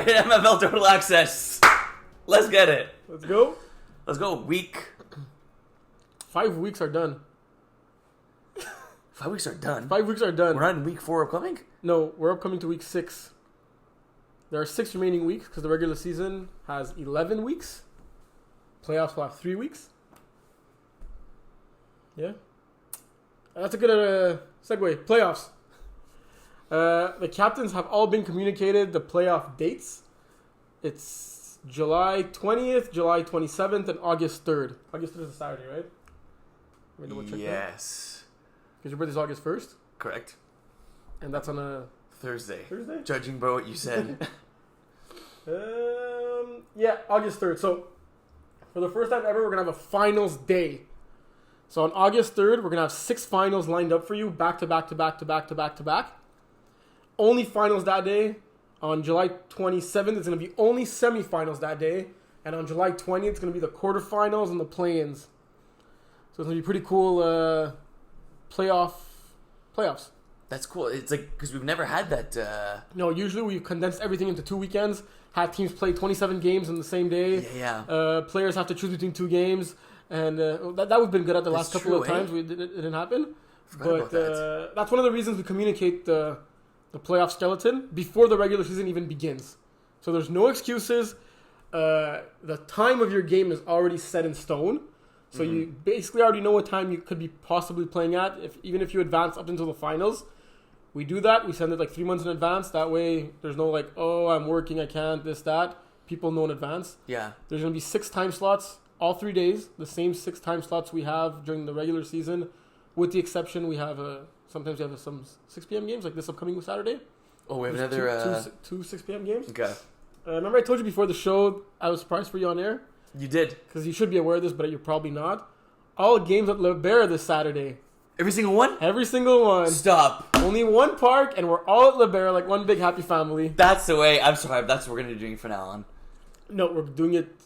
right, MFL Total Access. Let's get it. Let's go. Let's go. Week. 5 weeks are done. 5 weeks are done. 5 weeks are done. We're not in week 4 upcoming? No, we're upcoming to week 6. There are 6 remaining weeks because the regular season has 11 weeks. Playoffs will have 3 weeks. Yeah. That's a good segue. Playoffs. The captains have all been communicated the playoff dates. It's July 20th, July 27th, and August 3rd. August 3rd is a Saturday, right? Let me double check that. Yes. Because your birthday's August 1st? Correct. And that's on a... Thursday. Thursday? Judging by what you said. Yeah, August 3rd. So, for the first time ever, we're going to have a finals day. So, on August 3rd, we're going to have 6 finals lined up for you, back to back to back to back to back to back. Only finals that day. On July 27th, it's going to be only semifinals that day. And on July 20th, it's going to be the quarterfinals and the play-ins. So, it's going to be pretty cool playoffs. That's cool. It's like, because we've never had that. No, usually we've condensed everything into 2 weekends. Had teams play 27 games in the same day. Yeah. Players have to choose between 2 games. And that would have been good at the last couple of times. It didn't happen. Forgot about that. That's one of the reasons we communicate the playoff skeleton before the regular season even begins. So there's no excuses. The time of your game is already set in stone. So you basically already know what time you could be possibly playing at, even if you advance up until the finals. We do that. We send it like 3 months in advance. That way there's no like, oh, I'm working, I can't, this, that. People know in advance. Yeah. There's going to be 6 time slots all 3 days. The same 6 time slots we have during the regular season. With the exception, we have sometimes we have some 6 p.m. games, like this upcoming Saturday. Oh, we have There's another... two 6 p.m. games. Okay. Remember I told you before the show, I was surprised for you on air? You did. Because you should be aware of this, but you're probably not. All games at Le Bear this Saturday. Every single one? Every single one. Stop. Only one park, and we're all at Le Bear, like one big happy family. That's the way. I'm sorry. That's what we're going to be doing from now on. No, we're doing it.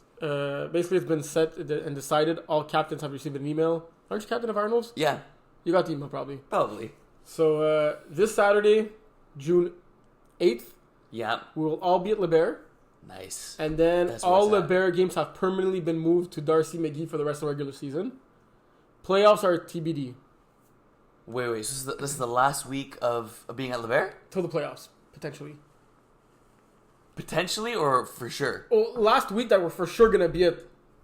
Basically, it's been set and decided. All captains have received an email. Aren't you captain of Arnold's? Yeah. You got the email, probably. Probably. So, this Saturday, June 8th, Yeah. we will all be at Le Bear. Nice. And then That's where all it's Le at. Bear games have permanently been moved to Darcy McGee for the rest of the regular season. Playoffs are TBD. Wait. So this is the last week of being at Le Bear? Till the playoffs, potentially. Potentially or for sure? Oh, last week that we're for sure going to be at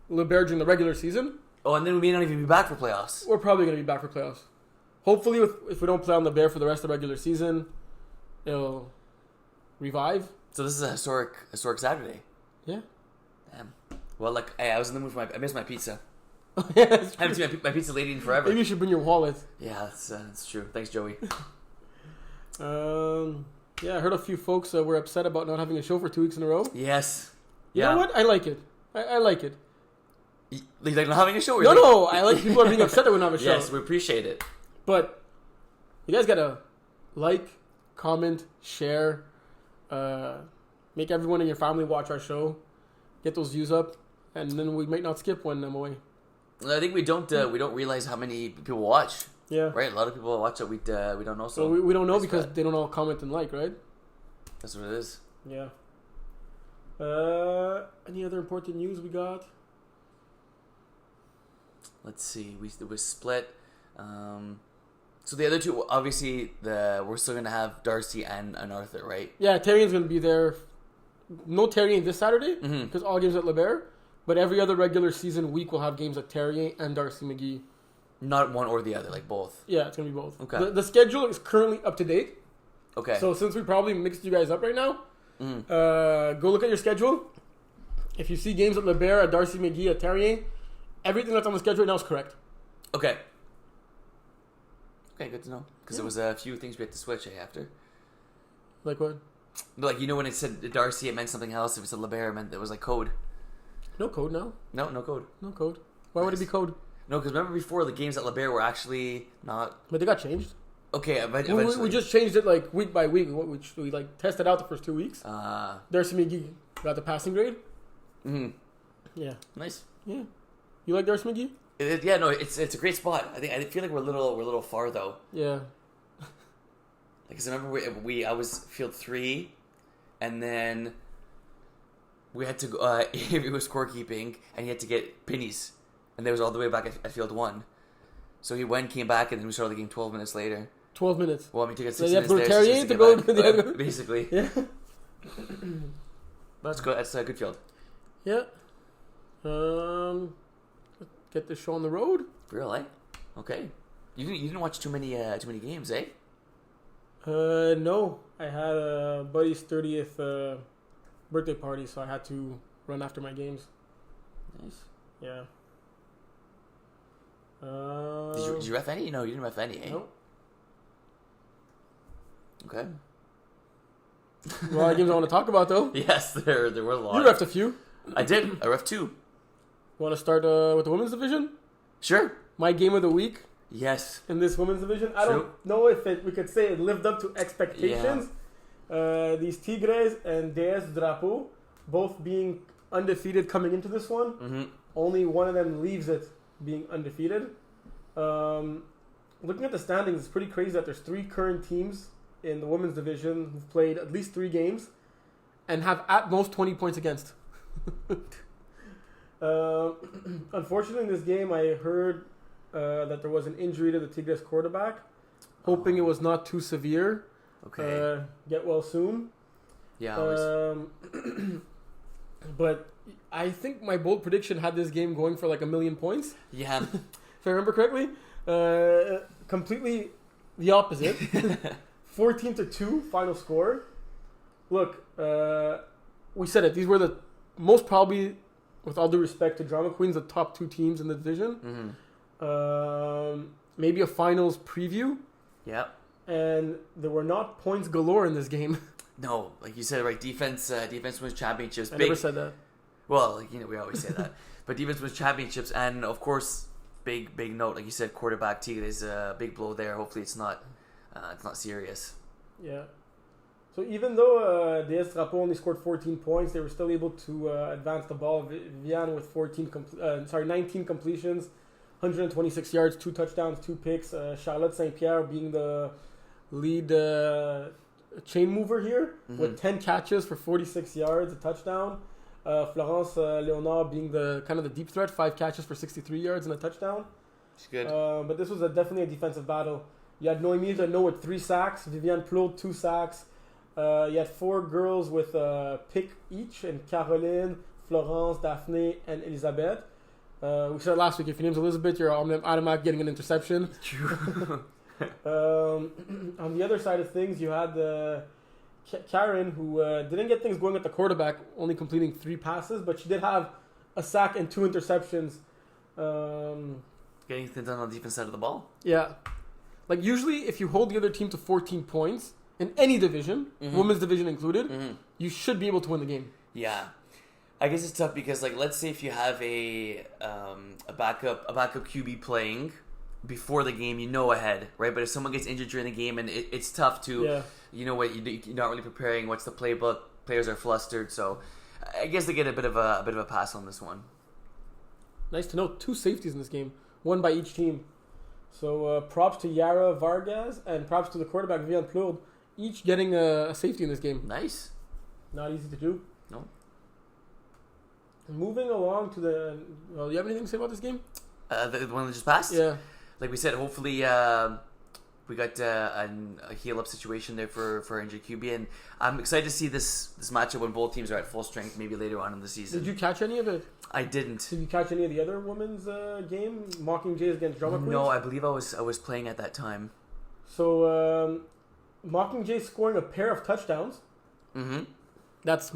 Le Bear during the regular season. Oh, and then we may not even be back for playoffs. We're probably going to be back for playoffs. Hopefully, if we don't play on the Bear for the rest of the regular season, it'll revive. So this is a historic Saturday. Yeah. Damn. Well, like, hey, I was in the mood for I missed my pizza. Yeah, that's I haven't seen my pizza lady in forever. Maybe you should bring your wallet. Yeah, that's true. Thanks, Joey. Yeah, I heard a few folks were upset about not having a show for 2 weeks in a row. Yes. You know what? I like it. I like it. Like not having a show? Or No, I like people are being upset that we don't have a show. Yes, we appreciate it. But you guys gotta like, comment, share, make everyone in your family watch our show, get those views up, and then we might not skip when I'm away. I think we don't realize how many people watch. Yeah. Right, a lot of people watch that we don't know. So we don't know because they don't all comment and like, right? That's what it is. Yeah. Any other important news we got? Let's see. It was split. So the other two, obviously, we're still gonna have Darcy and Arthur, right? Yeah, Tarian's gonna be there. No Tarian this Saturday Mhm. because all games at Le Bear. But every other regular season week we'll have games at Tarian and Darcy McGee. Not one or the other, like both. Yeah, it's gonna be both. Okay. The schedule is currently up to date. Okay. So since we probably mixed you guys up right now, go look at your schedule. If you see games at Le Bear, at Darcy McGee, at Tarian, everything that's on the schedule right now is correct. Okay. Okay, good to know. Because there was a few things we had to switch after. Like what? Like, you know when it said Darcy, it meant something else. If it said Le Bear, it meant it was like code. No code now. No code. No code. Why would it be code? No, because remember before the games at Le Bear were actually not... But they got changed. Okay, eventually. We just changed it like week by week. We like tested out the first 2 weeks. Ah. Darcy McGee got the passing grade. Mm-hmm. Yeah. Nice. Yeah. You like Darcy McGee? Yeah, no, it's a great spot. I feel like we're a little far though. Yeah. Because I remember I was field 3, and then we had to go, it was scorekeeping, and he had to get pennies, and they was all the way back at field 1. So he went, came back, and then we started the game 12 minutes later. 12 minutes. Well, I mean, to get So 6 you have minutes to there, Terrier just to get go back. to the other. Basically. Yeah. That's good. That's a good field. Yeah. Get this show on the road. For real, eh? Okay. You didn't watch too many games, eh? No. I had a buddy's 30th birthday party, so I had to run after my games. Nice. Yeah. Did you ref any? No, you didn't ref any, eh? No. Okay. A lot of games I want to talk about, though. Yes, there were a lot. You refed a few. I did. I ref 2. Want to start with the women's division? Sure. My game of the week Yes. in this women's division. I don't know if we could say it lived up to expectations. Yeah. These Tigres and DS Drapeau both being undefeated coming into this one. Mm-hmm. Only one of them leaves it being undefeated. Looking at the standings, it's pretty crazy that there's 3 current teams in the women's division who've played at least 3 games and have at most 20 points against. Unfortunately, in this game, I heard that there was an injury to the Tigres quarterback. Hoping it was not too severe. Okay. Get well soon. Yeah. But I think my bold prediction had this game going for like 1 million points. Yeah. If I remember correctly. Completely the opposite. 14-2 final score. Look, we said it. These were the most probably, with all due respect to Drama Queens, the top 2 teams in the division. Mm-hmm. Maybe a finals preview. Yep. And there were not points galore in this game. No, like you said, right? Defense wins championships. I never said that. Well, we always say that. But defense wins championships, and of course, big note, like you said, quarterback Tigres, a big blow there. Hopefully, it's not serious. Yeah. So even though DS Drapeau only scored 14 points, they were still able to advance the ball. Viviane with 19 completions, 126 yards, 2 touchdowns, 2 picks. Charlotte Saint-Pierre being the lead chain mover here, mm-hmm. with 10 catches for 46 yards, a touchdown. Florence Léonard being the kind of the deep threat, 5 catches for 63 yards and a touchdown. It's good. But this was definitely a defensive battle. You had Noémie Renaud with 3 sacks, Viviane Plot 2 sacks. You had 4 girls with a pick each, and Caroline, Florence, Daphne, and Elisabeth. We said last week, if your name's Elizabeth, you're automatically getting an interception. True. On the other side of things, you had Karen, who didn't get things going at the quarterback, only completing 3 passes, but she did have a sack and 2 interceptions. Getting things done on the defense side of the ball. Yeah. Like, usually, if you hold the other team to 14 points, in any division, mm-hmm. women's division included, mm-hmm. you should be able to win the game. Yeah. I guess it's tough because, like, let's say if you have a backup QB playing before the game, ahead, right? But if someone gets injured during the game, and it's tough to, you're not really preparing. What's the playbook? Players are flustered, so I guess they get a bit of a pass on this one. Nice to know. 2 safeties in this game, 1 by each team. So props to Yara Vargas and props to the quarterback Viviane Plourde, each getting a safety in this game. Nice. Not easy to do. No. Moving along to the... Well, you have anything to say about this game? The one that just passed? Yeah. Like we said, hopefully we got a heal-up situation there for injured QB. And I'm excited to see this matchup when both teams are at full strength, maybe later on in the season. Did you catch any of it? I didn't. Did you catch any of the other women's game? Mockingjays against Drama Queens? No, I believe I was playing at that time. So, Mockingjays scoring a pair of touchdowns. Mm-hmm. That's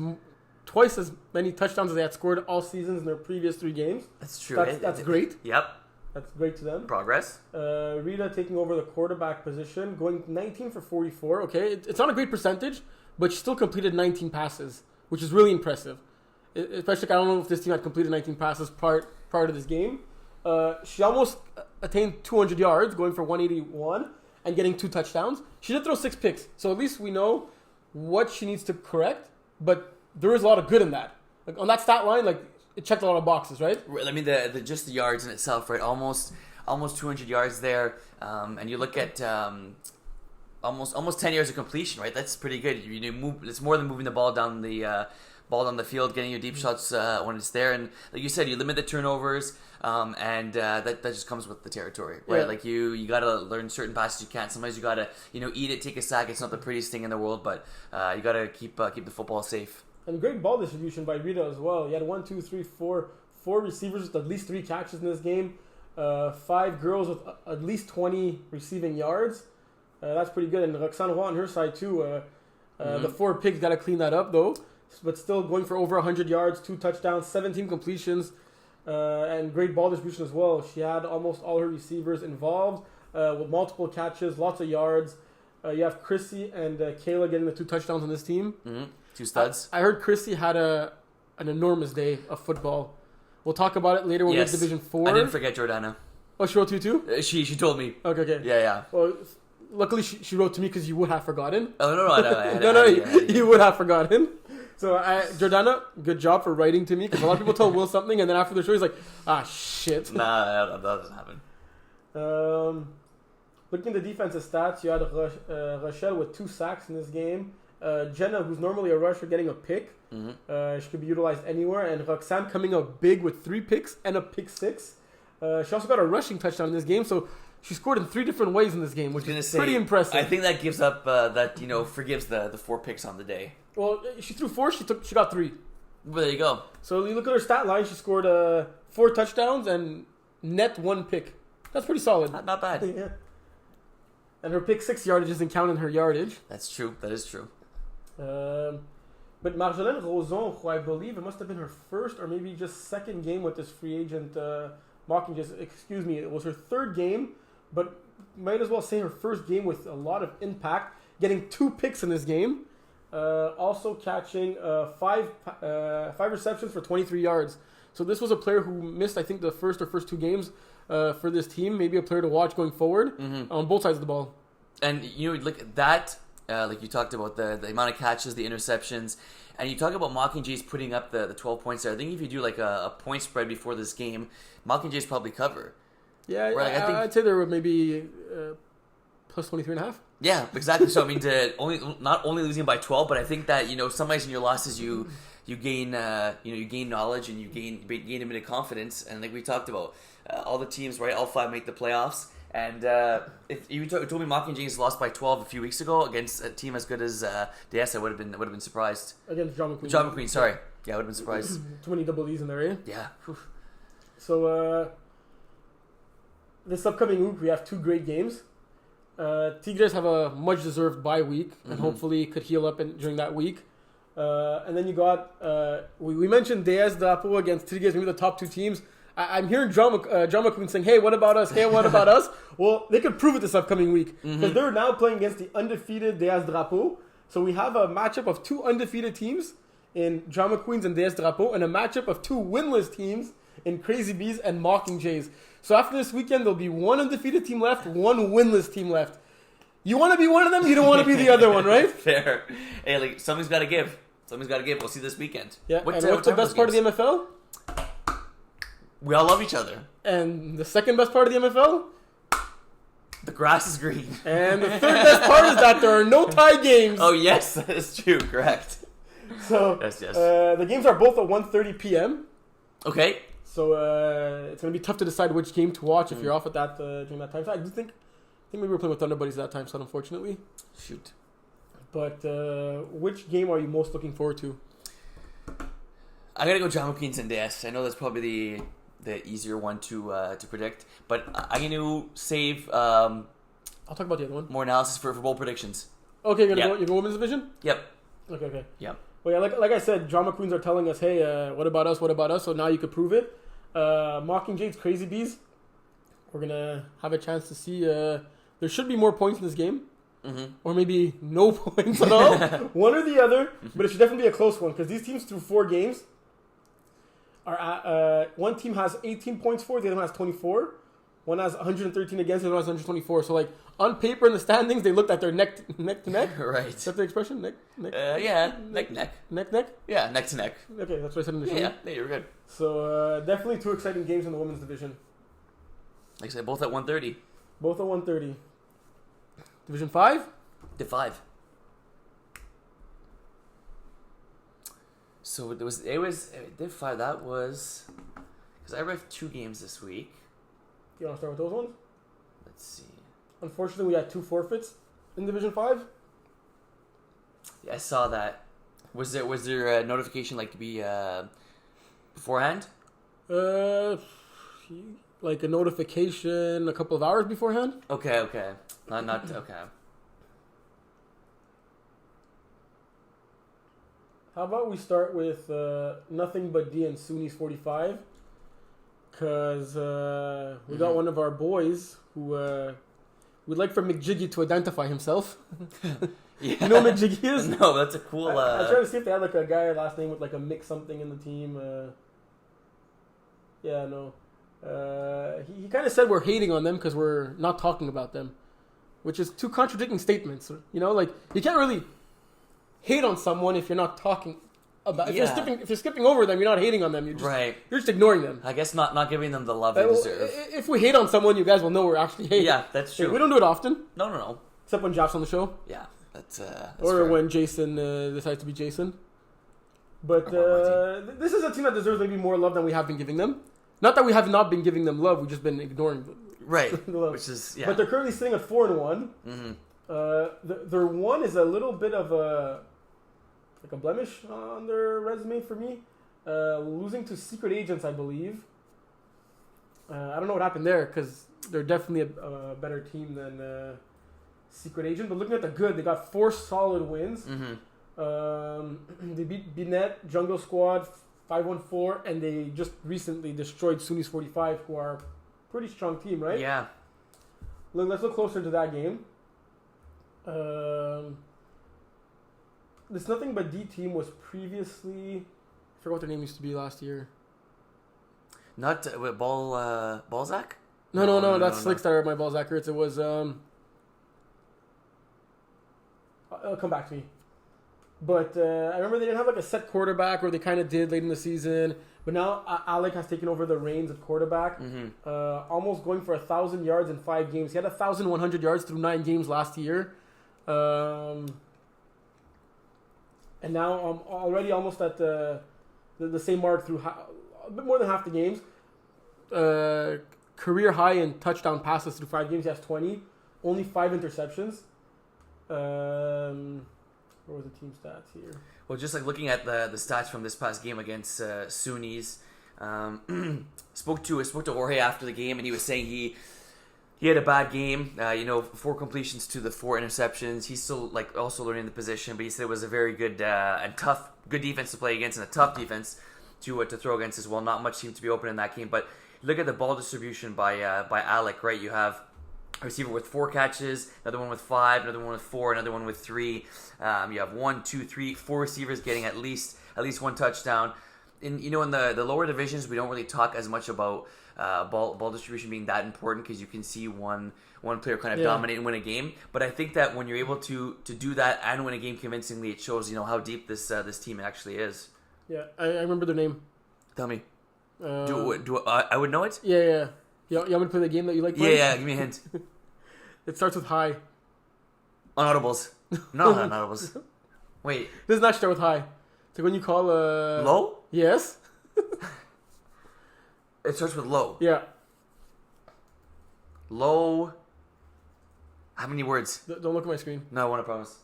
twice as many touchdowns as they had scored all seasons in their previous 3 games. That's true. That's great. Yep. That's great to them. Progress. Rita taking over the quarterback position, going 19 for 44. Okay, it's not a great percentage, but she still completed 19 passes, which is really impressive. Especially, I don't know if this team had completed 19 passes prior to this game. She almost attained 200 yards, going for 181 and getting 2 touchdowns. She did throw 6 picks, so at least we know what she needs to correct. But there is a lot of good in that. Like on that stat line, like it checked a lot of boxes, right? I mean, just the yards in itself, right? Almost 200 yards there, and you look at almost 10 yards of completion, right? That's pretty good. It's more than moving the ball down the ball on the field, getting your deep shots when it's there. And like you said, you limit the turnovers, and that just comes with the territory, right? Yeah. Like you got to learn certain passes you can't. Sometimes you got to eat it, take a sack. It's not the prettiest thing in the world, but you got to keep the football safe. And great ball distribution by Rita as well. He had 4 receivers with at least 3 catches in this game. 5 girls with at least 20 receiving yards. That's pretty good. And Roxane Roy on her side too. The 4 picks got to clean that up though. But still going for over 100 yards, 2 touchdowns, 17 completions, and great ball distribution as well. She had almost all her receivers involved with multiple catches, lots of yards. You have Chrissy and Kayla getting the 2 touchdowns on this team. 2 studs. I heard Chrissy had an enormous day of football. We'll talk about it later when we get Division 4. I didn't forget Jordana. Oh, she wrote to you too? She told me. Okay. Yeah. Well, luckily she wrote to me because you would have forgotten. Oh, no. No, you would have forgotten. So, Jordana, good job for writing to me because a lot of people tell Will something and then after the show he's like, shit. Nah, that doesn't happen. Looking at the defensive stats, you had Rochelle with 2 sacks in this game. Jenna, who's normally a rusher, getting a pick. She could be utilized anywhere. And Roxanne coming up big with 3 picks and a pick 6. She also got a rushing touchdown in this game, so she scored in 3 different ways in this game, which is pretty impressive. I think that gives up forgives the 4 picks on the day. Well, she threw 4, she got 3. Well, there you go. So you look at her stat line, she scored 4 touchdowns and net 1 pick. That's pretty solid. Not bad. Yeah. And her pick 6 yardage doesn't count in her yardage. That's true. That is true. But Marjolaine Roson, who I believe it must have been her first or maybe just second game with this free agent it was her 3rd game, but might as well say her first game with a lot of impact, getting 2 picks in this game, also catching 5 receptions for 23 yards. So this was a player who missed, I think, the first 2 games for this team. Maybe a player to watch going forward on both sides of the ball. And look at that. Like you talked about the amount of catches, the interceptions, and you talk about Mockingjays putting up the 12 points there. I think if you do like a point spread before this game, Mockingjays probably cover. Yeah, right? I'd say there were maybe plus 23.5. Yeah, exactly. So I mean, not only losing by 12, but I think that sometimes in your losses you gain you gain knowledge and you gain a bit of confidence. And like we talked about, all the teams, right? All 5 make the playoffs. And if you told me Mockingjays lost by 12 a few weeks ago against a team as good as DS, I would have been surprised. Against John McQueen. John McQueen, sorry. Yeah, I would have been surprised. Too many double E's in there, eh? Yeah. So this upcoming week we have 2 great games. Tigres have a much deserved bye week and hopefully could heal up during that week. And then you got we mentioned DS Drapeau against Tigres, maybe the top 2 teams. I'm hearing John McQueen saying, hey, what about us? Hey, what about us? Well, they could prove it this upcoming week because they're now playing against the undefeated DS Drapeau. So we have a matchup of 2 undefeated teams in John McQueen's and DS Drapeau and a matchup of 2 winless teams in Crazy Bees and Mockingjays. So after this weekend, there'll be 1 undefeated team left, 1 winless team left. You want to be one of them? You don't want to be the other one, right? Fair. Hey, like something's got to give. Something's got to give. We'll see this weekend. Yeah. What's the best part of the MFL? We all love each other. And the second best part of the MFL? The grass is green. And the third best part is that there are no tie games. Oh, yes, that is true. Correct. So, yes. The games are both at 1:30 p.m. Okay. So, it's going to be tough to decide which game to watch if you're off at that during that time. So I think maybe we're playing with Thunder Buddies at that time, so unfortunately. Shoot. But which game are you most looking forward to? I got to go John McQueen's and DS. I know that's probably the easier one to predict, but I'm going to save I'll talk about the other one. More analysis for bowl predictions. Okay, you're going to go women's division? Yep. Okay. Yep. Well, yeah, like I said, John McQueen's are telling us, hey, what about us? So now you could prove it. Mockingjays, Crazy Bees. We're going to have a chance to see. There should be more points in this game. Or maybe no points at all. One or the other. But it should definitely be a close one because these teams through 4 games are one team has 18 points for, the other one has 24. One has 113 against, the other one has 124. So, like, on paper in the standings, they looked at their neck to neck. Right. Is that the expression? Neck? Yeah, neck. Neck? Yeah, neck to neck. Okay, that's what I said in the show. Yeah, you're good. So, definitely 2 exciting games in the women's division. Like I said, both at 1:30. Both at 1:30. Division 5? Div 5. So it did 5. That was because I read 2 games this week. You want to start with those ones? Let's see. Unfortunately, we had 2 forfeits in Division 5. Yeah, I saw that. Was there a notification like to be beforehand? Like a notification a couple of hours beforehand. Okay. Not okay. How about we start with Nothing But D and SUNY's 45? Because we got one of our boys who we'd like for McJiggy to identify himself. Yeah. You know who McJiggy is? No, that's a cool... I tried to see if they had like a guy last name with like a Mick something in the team. Yeah, no. He kind of said we're hating on them because we're not talking about them, which is 2 contradicting statements. You know, like you can't really hate on someone if you're not talking about. If you're skipping over them, you're not hating on them. You're just ignoring them. I guess not giving them the love they deserve. If we hate on someone, you guys will know we're actually hating. Yeah, that's true. We don't do it often. No. Except when Jeff's on the show. Yeah, that's or fair. when Jason decides to be Jason. But this is a team that deserves maybe more love than we have been giving them. Not that we have not been giving them love, we've just been ignoring them. Right. the love. Which is, yeah. But they're currently sitting at 4-1. Mm-hmm. Their one is a little bit of a blemish on their resume for me. Losing to Secret Agents, I believe. I don't know what happened there because they're definitely a better team than Secret Agent. But looking at the good, they got 4 solid wins. Mm-hmm. They beat Binet, Jungle Squad, 514, and they just recently destroyed SUNY's 45, who are a pretty strong team, right? Yeah. Let's look closer to that game. This Nothing But D team was previously... I forgot what their name used to be last year. Not Balzac? No, that's Slickstar, my Balzac hurts. It was... it'll come back to me. But I remember they didn't have like a set quarterback, or they kind of did late in the season. But now Alec has taken over the reins at quarterback. Mm-hmm. Almost going for 1,000 yards in 5 games. He had 1,100 yards through 9 games last year. And now I'm already almost at the same mark through a bit more than half the games. Career high in touchdown passes through 5 games. He has 20. Only 5 interceptions. What were the team stats here? Well, just like looking at the stats from this past game against SUNY's, spoke to Jorge after the game, and he was saying he had a bad game. 4 completions to the 4 interceptions. He's still also learning the position, but he said it was a very good and good defense to play against, and a tough defense to throw against as well. Not much seemed to be open in that game, but look at the ball distribution by Alec. Right, you have a receiver with 4 catches, another one with 5, another one with 4, another one with 3. You have 1, 2, 3, 4 receivers getting at least 1 touchdown. In the lower divisions, we don't really talk as much about ball distribution being that important because you can see one player kind of dominate and win a game. But I think that when you're able to do that and win a game convincingly, it shows how deep this team actually is. Yeah, I remember their name. Tell me. Do I would know it? Yeah. You want me to play the game that you like playing? Yeah, give me a hint. It starts with high. Unaudibles. No, not unaudibles. Wait. This does not start with high. It's like when you call low? Yes. It starts with low. Yeah. Low. How many words? Don't look at my screen. No, I want to promise.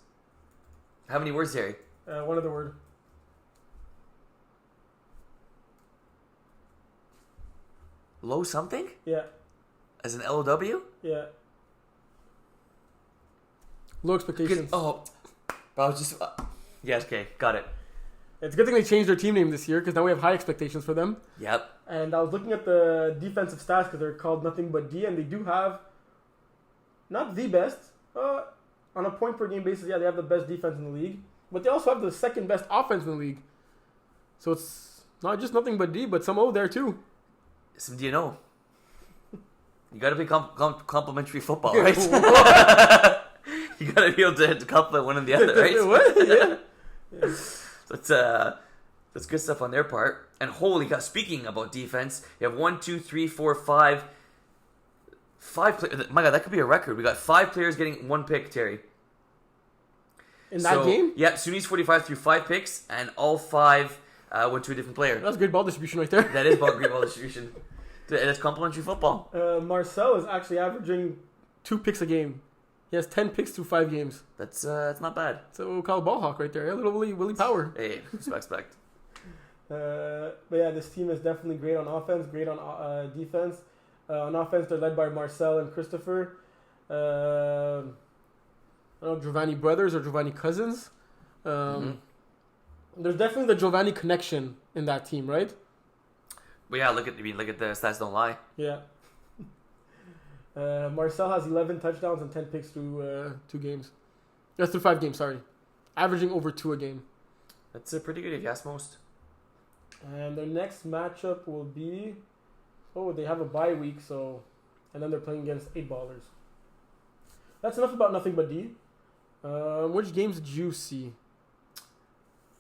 How many words, Harry? One other word. Low something? Yeah. As an LOW? Yeah. Low expectations. But I was just... yes, okay, got it. It's a good thing they changed their team name this year because now we have high expectations for them. Yep. And I was looking at the defensive stats because they're called Nothing But D, and they do have not the best on a point per game basis. Yeah, they have the best defense in the league, but they also have the second best offense in the league. So it's not just Nothing But D, but some O there too. Some DNO. You got to be complimentary football, right? You got to be able to compliment one and the other, right? What? Yeah. That's good stuff on their part. And holy cow, speaking about defense, you have 1, 2, 3, 4, 5 players. My God, that could be a record. We got 5 players getting 1 pick, Terry. In that game? Yeah, SUNY's 45 through 5 picks, and all 5 went to a different player. That's great ball distribution right there. That is great ball distribution. That's complimentary football. Marcel is actually averaging 2 picks a game. He has 10 picks through 5 games. That's not bad. So we'll call a ball hawk right there. A little Willie Power. Hey, respect. But yeah, this team is definitely great on offense, great on defense. On offense, they're led by Marcel and Christopher. I don't know, Giovanni brothers or Giovanni cousins. There's definitely the Giovanni connection in that team, right? But yeah, look at the stats don't lie. Yeah. Marcel has 11 touchdowns and 10 picks through 2 games. That's through 5 games, sorry. Averaging over 2 a game. That's pretty good if you ask most. And their next matchup will be... Oh, they have a bye week, so... And then they're playing against 8 ballers. That's enough about Nothing But D. Which games did you see?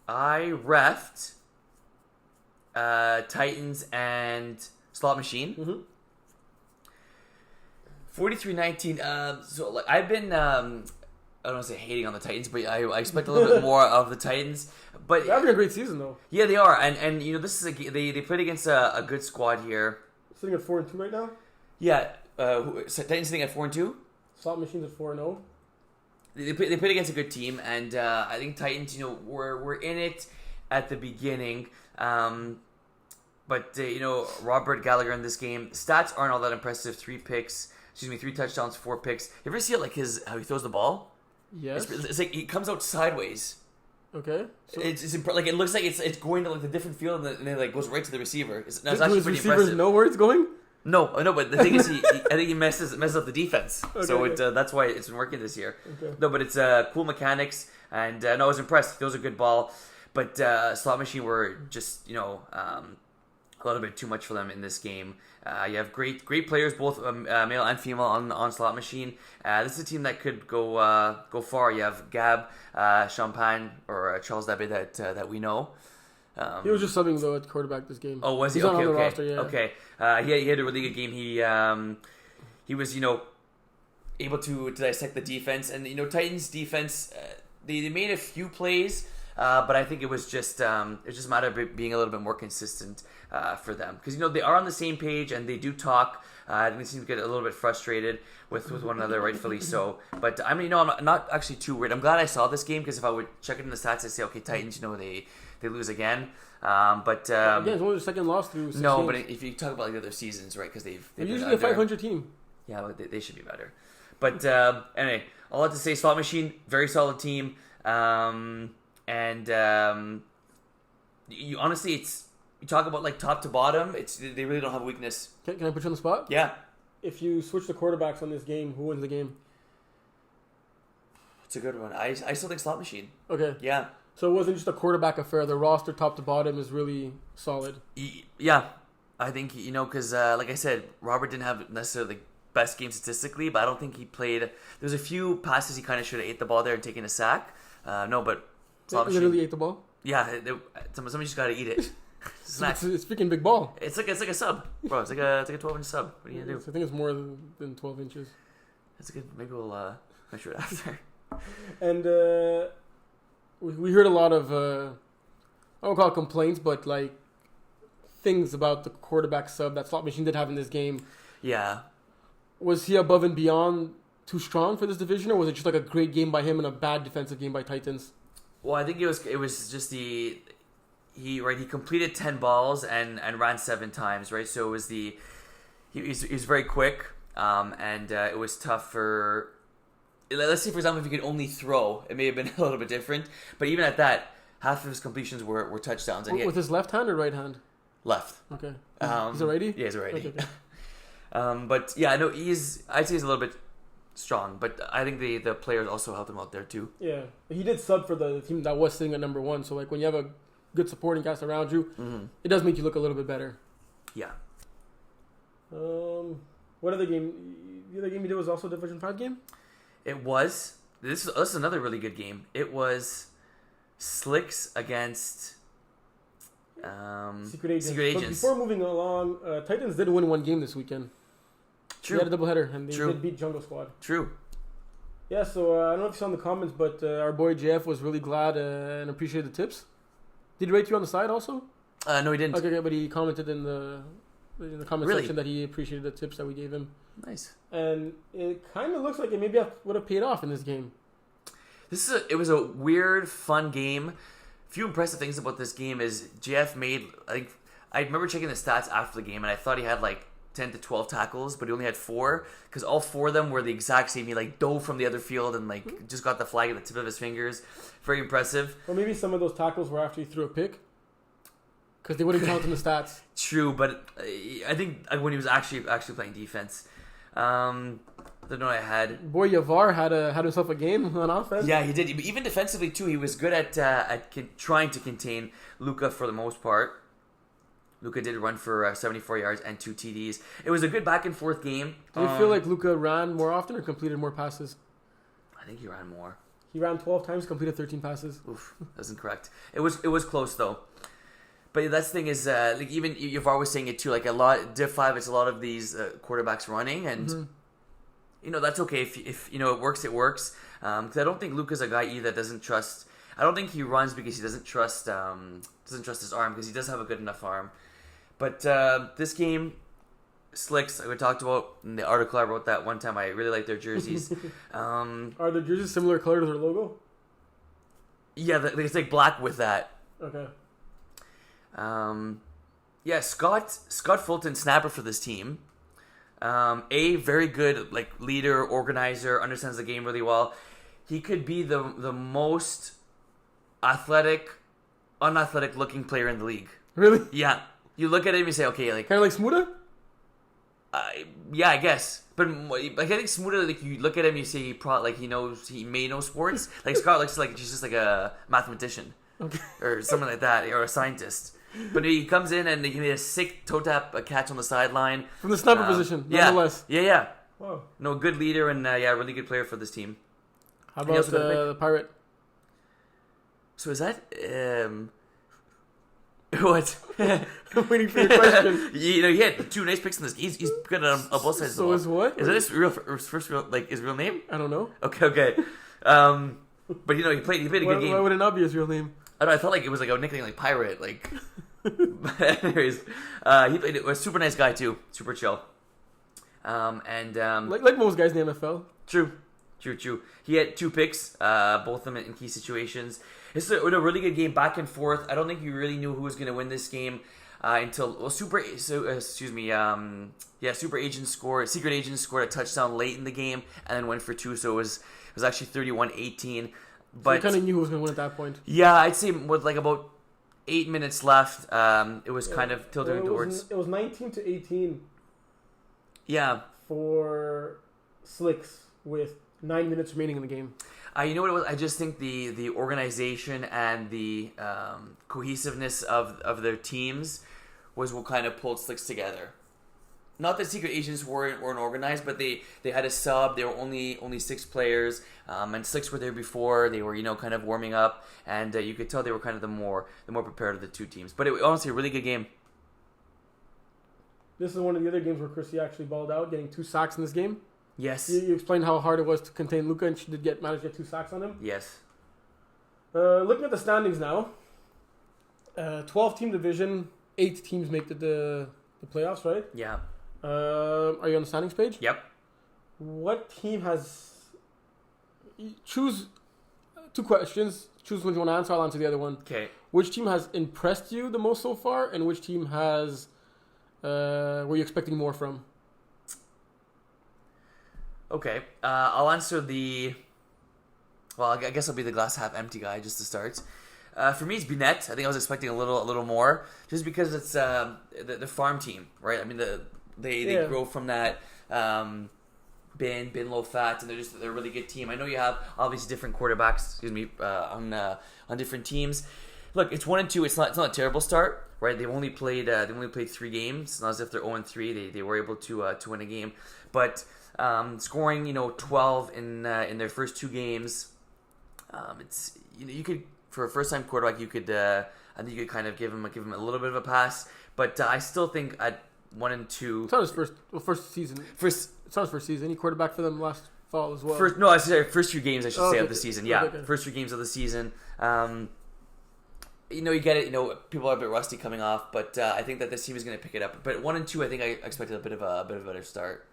I refed Titans and Slot Machine. Mm-hmm. 43-19. So like I've been I don't want to say hating on the Titans, but I expect a little bit more of the Titans. But they're having a great season though. Yeah, they are, and you know this is they played against a good squad here. Sitting at 4-2 right now. Yeah, Titans sitting at 4-2. Slot Machines at 4-0. They played against a good team, and I think Titans, you know, were in it at the beginning. But you know, Robert Gallagher in this game, stats aren't all that impressive. 3 touchdowns, 4 picks. You ever see it like how he throws the ball? Yes. It's like he comes out sideways. Okay. So it's like it looks like it's going to like the different field, and then it like goes right to the receiver. It's actually his pretty receivers impressive. know where it's going? No, but the thing is, I think he messes up the defense. Okay, So that's why it's been working this year. Okay. No, but it's cool mechanics, and no, I was impressed. It was a good ball, but Slot Machine were just a little bit too much for them in this game. You have great players, both male and female on Slot Machine. This is a team that could go far. You have Gab Champagne or Charles Dabé that we know. He was just subbing though at quarterback this game. Oh, was he? He's not on the roster, yeah. Okay. He had a really good game. He was able to dissect the defense, and Titans defense. They made a few plays, but I think it was just a matter of it being a little bit more consistent for them, because they are on the same page and they do talk. They seem to get a little bit frustrated with one another, rightfully so. But I'm not actually too worried. I'm glad I saw this game, because if I would check it in the stats, I'd say, okay, Titans, they lose again. But again, it's only their second loss through 6 no, games. But if you talk about the other seasons, right? Because they're usually a 500 team. Yeah, but they should be better. But anyway, all I have to say, Slot Machine, very solid team. You honestly, you talk about like top to bottom. They really don't have a weakness. Can I put you on the spot? Yeah. If you switch the quarterbacks on this game, who wins the game? It's a good one. I still think Slot Machine. Okay. Yeah. So it wasn't just a quarterback affair. The roster, top to bottom, is really solid. Yeah, I think because like I said, Robert didn't have necessarily the best game statistically, but I don't think he played. There's a few passes he kind of should have ate the ball there and taken a sack. No, but Slot Machine literally ate the ball. Yeah, somebody just got to eat it. It's freaking big ball. It's like a sub, bro. It's like a 12-inch sub. What are you gonna do? I think it's more than 12 inches. That's good. Maybe we'll measure it after. And we heard a lot of I won't call it complaints, but like things about the quarterback sub that Slot Machine did have in this game. Yeah. Was he above and beyond too strong for this division, or was it just like a great game by him and a bad defensive game by Titans? Well, I think it was just he completed 10 balls and ran 7 times, right? So it was he's very quick, and it was tough for. Let's say, for example, if he could only throw, it may have been a little bit different. But even at that, half of his completions were touchdowns. And with his left hand or right hand? Left. Okay. He's a righty? Yeah, he's a righty. Okay. But yeah, no, I'd say he's a little bit strong, but I think the players also helped him out there too. Yeah, he did sub for the team that was sitting at number 1. So like when you have a good supporting cast around you, it does make you look a little bit better. Yeah. What other game? The other game you did was also a Division 5 game? It was. This is another really good game. It was Slicks against Secret Agents. But before moving along, Titans did win 1 game this weekend. True. They had a doubleheader, and they did beat Jungle Squad. True. Yeah, so I don't know if you saw in the comments, but our boy JF was really glad and appreciated the tips. Did he rate you on the side also? No, he didn't. Okay, but he commented in the comment Really? section that he appreciated the tips that we gave him. Nice. And it kind of looks like it maybe would have paid off in this game. It was a weird, fun game. Few impressive things about this game is JF made, I remember checking the stats after the game, and I thought he had 10 to 12 tackles, but he only had 4, because all 4 of them were the exact same. He dove from the other field and just got the flag at the tip of his fingers. Very impressive. Or maybe some of those tackles were after he threw a pick, because they wouldn't count in the stats. True, but I think when he was actually playing defense. I don't know what I had. Boy, Yavar had himself a game on offense. Yeah, he did. Even defensively too, he was good at trying to contain Luka for the most part. Luka did run for 74 yards and 2 TDs. It was a good back and forth game. Do you feel like Luka ran more often or completed more passes? I think he ran more. He ran 12 times, completed 13 passes. Oof, that's incorrect. It was close though. But that's the thing is, even you've always saying it too. A lot Div 5, it's a lot of these quarterbacks running, and that's okay if it works, it works. Because I don't think Luka's a guy either that doesn't trust. I don't think he runs because he doesn't trust his arm, because he does have a good enough arm. But this game, Slicks, like we talked about in the article I wrote that one time. I really like their jerseys. Are the jerseys similar color to their logo? Yeah, it's black with that. Okay. Yeah, Scott Fulton, snapper for this team. Very good leader, organizer, understands the game really well. He could be the most unathletic looking player in the league. Really? Yeah. You look at him and you say, okay, kind of like Smuda? Yeah, I guess. But I think Smuda, you look at him, you say he may know sports. Scott looks like he's just a mathematician, okay, or something like that, or a scientist. But he comes in and he made a sick toe tap catch on the sideline from the sniper position. Nonetheless, yeah. Wow. No, good leader and really good player for this team. How about the Pirate? So is that what? I'm waiting for your question. He had 2 nice picks in this. He's good on both sides. So is what? Is that his real name? I don't know. Okay. But he played a good game. Why would it not be his real name? I don't know, I thought it was a nickname Pirate. But anyways, he played. A super nice guy too. Super chill. Like most guys in the MFL. True. He had 2 picks, both of them in key situations. It's a really good game, back and forth. I don't think you really knew who was going to win this game until Secret Agent scored a touchdown late in the game and then went for 2. So it was actually 31-18. But so you kind of knew who was going to win at that point. Yeah, I'd say with about 8 minutes left, it was kind of tilting towards. It was 19-18. Yeah. For Slicks with 9 minutes remaining in the game. You know what it was? I just think the organization and the cohesiveness of their teams was what kind of pulled Slicks together. Not that Secret Agents weren't organized, but they had a sub. They were only 6 players, and Slicks were there before. They were kind of warming up, and you could tell they were kind of the more prepared of the 2 teams. But it was honestly a really good game. This is one of the other games where Chrissy actually balled out, getting 2 sacks in this game. Yes. You explained how hard it was to contain Luka, and she did manage to get 2 sacks on him. Yes. Looking at the standings now, 12-team division, 8 teams make the playoffs, right? Yeah. Are you on the standings page? Yep. What team has... Choose 2 questions. Choose one you want to answer. I'll answer the other one. Okay. Which team has impressed you the most so far, and which team has... were you expecting more from? Okay. I'll answer the... Well, I guess I'll be the glass half empty guy just to start. For me, it's Binet. I think I was expecting a little more, just because it's the farm team, right? I mean, they grow from that bin low fat, and they're a really good team. I know you have obviously different quarterbacks, on different teams. Look, it's 1-2. It's not a terrible start, right? They've only played 3 games. It's not as if they're 0-3. They were able to win a game, but scoring 12 in their first 2 games. It's you could, for a first time quarterback, you could I think you could kind of give him a little bit of a pass, but I still think at 1-2. It's not his first season. It's not his first season. He quarterbacked for them last fall as well. First 2 games I should say of the season. Yeah, Okay. First 2 games of the season. you get it. People are a bit rusty coming off, but I think that this team is going to pick it up. But 1 and 2, I think I expected a bit of a better start.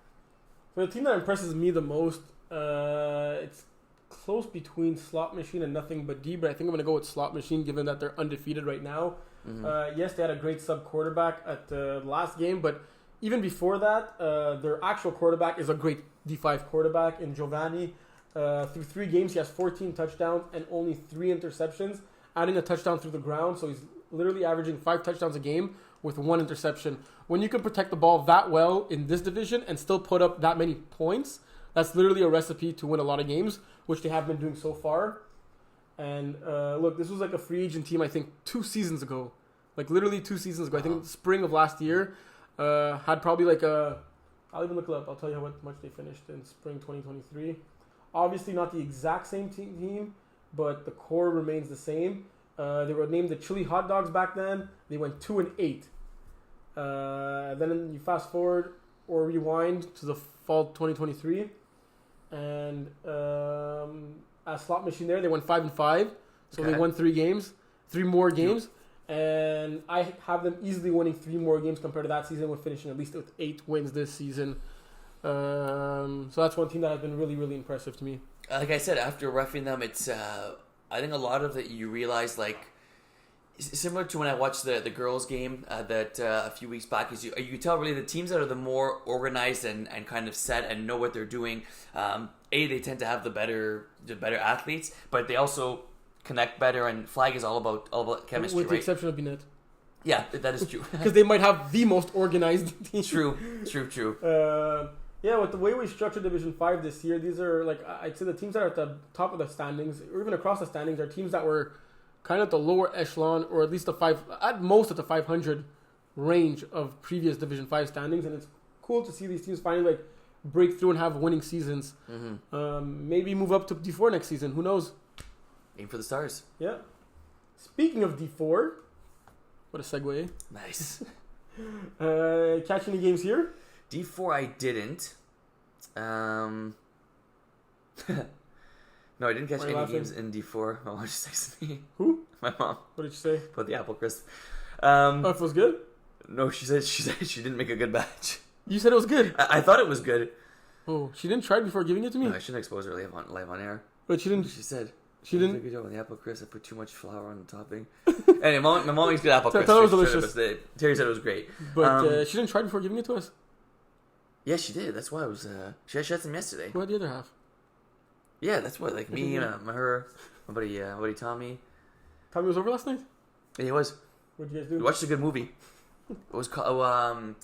For the team that impresses me the most, it's close between Slot Machine and Nothing But D, but I think I'm going to go with Slot Machine given that they're undefeated right now. Mm-hmm. Yes, they had a great sub quarterback at the last game, but even before that, their actual quarterback is a great D5 quarterback in Giovanni. Through 3 games, he has 14 touchdowns and only 3 interceptions, adding a touchdown through the ground, so he's literally averaging 5 touchdowns a game with 1 interception. When you can protect the ball that well in this division and still put up that many points, that's literally a recipe to win a lot of games, which they have been doing so far. And look, this was like a free agent team, I think, 2 seasons ago. Like literally 2 seasons ago. I think spring of last year had probably like I'll even look it up. I'll tell you how much they finished in spring 2023. Obviously not the exact same team, but the core remains the same. They were named the Chili Hot Dogs back then. They went 2-8. Then you fast forward or rewind to the fall 2023, and as Slot Machine there, they went 5-5. So they won 3 more games, and I have them easily winning 3 more games compared to that season. We're finishing at least with 8 wins this season. So that's one team that has been really, really impressive to me. Like I said, after roughing them, it's I think a lot of it you realize, like, similar to when I watched the girls game that a few weeks back, is you tell really the teams that are the more organized and kind of set and know what they're doing. They tend to have the better athletes, but they also connect better. And flag is all about chemistry, with the exception of Binet. Yeah, that is true. Because they might have the most organized team. True. Yeah, with the way we structured Division 5 this year, these are, like, I'd say the teams that are at the top of the standings, or even across the standings, are teams that were kind of at the lower echelon, or at least at most at the 500 range of previous Division 5 standings, and it's cool to see these teams finally, like, break through and have winning seasons. Mm-hmm. Maybe move up to D4 next season. Who knows? Aim for the stars. Yeah. Speaking of D4, what a segue. Nice. Catch any games here? D4 I didn't. No, I didn't catch any games in D4. My mom just texted me. Who? My mom. What did she say? About the apple crisp. It was good? No, she said she didn't make a good batch. You said it was good. I thought it was good. Oh, she didn't try it before giving it to me? No, I shouldn't expose her live on air. But she didn't. She said. She didn't. Did a good job on the apple crisp. I put too much flour on the topping. Anyway, my mom makes good apple crisp. I thought it was delicious. Terry said it was great. But she didn't try it before giving it to us? Yeah, she did. That's why I was... She had some yesterday. Who had the other half? Yeah, that's what... Like me, her, my buddy Tommy. Tommy was over last night? Yeah, he was. What did you guys do? We watched a good movie. It was called...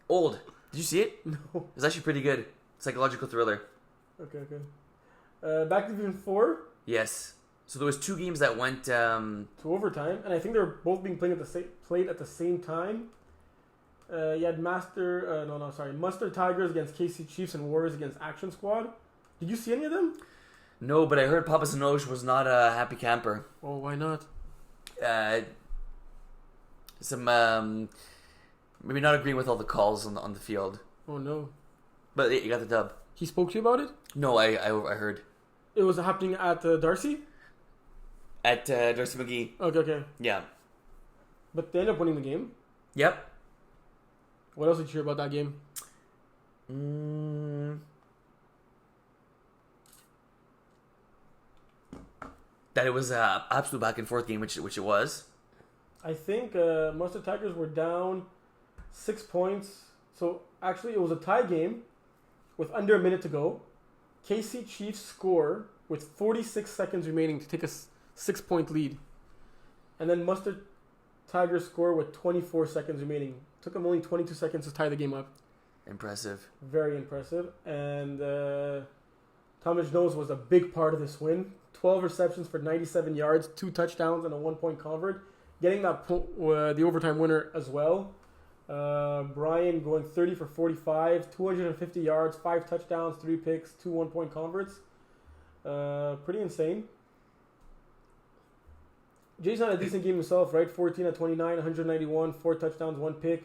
Old. Did you see it? No. It was actually pretty good. Psychological thriller. Okay. Back to Division 4? Yes. So there was 2 games that went... to overtime, and I think they're both being played at the same time. You had Mustard Tigers against KC Chiefs and Warriors against Action Squad. Did you see any of them? No, but I heard Papa Sanoge was not a happy camper. Oh, why not? Maybe not agreeing with all the calls on the field. Oh no! But you got the dub. He spoke to you about it? No, I heard. It was happening at Darcy? At Darcy McGee. Okay. Yeah. But they ended up winning the game? Yep. What else did you hear about that game? That it was an absolute back and forth game, which it was. I think Mustard Tigers were down 6 points. So actually it was a tie game with under a minute to go. KC Chiefs score with 46 seconds remaining to take a 6-point lead. And then Mustard Tigers score with 24 seconds remaining. Took them only 22 seconds to tie the game up. Impressive. Very impressive. And Thomas Jones was a big part of this win. 12 receptions for 97 yards, 2 touchdowns, and a 1-point convert. Getting that the overtime winner as well. Brian going 30 for 45, 250 yards, 5 touchdowns, 3 picks, 2 1-point converts. Pretty insane. Jason had a decent game himself, right? 14 at 29, 191, 4 touchdowns, 1 pick.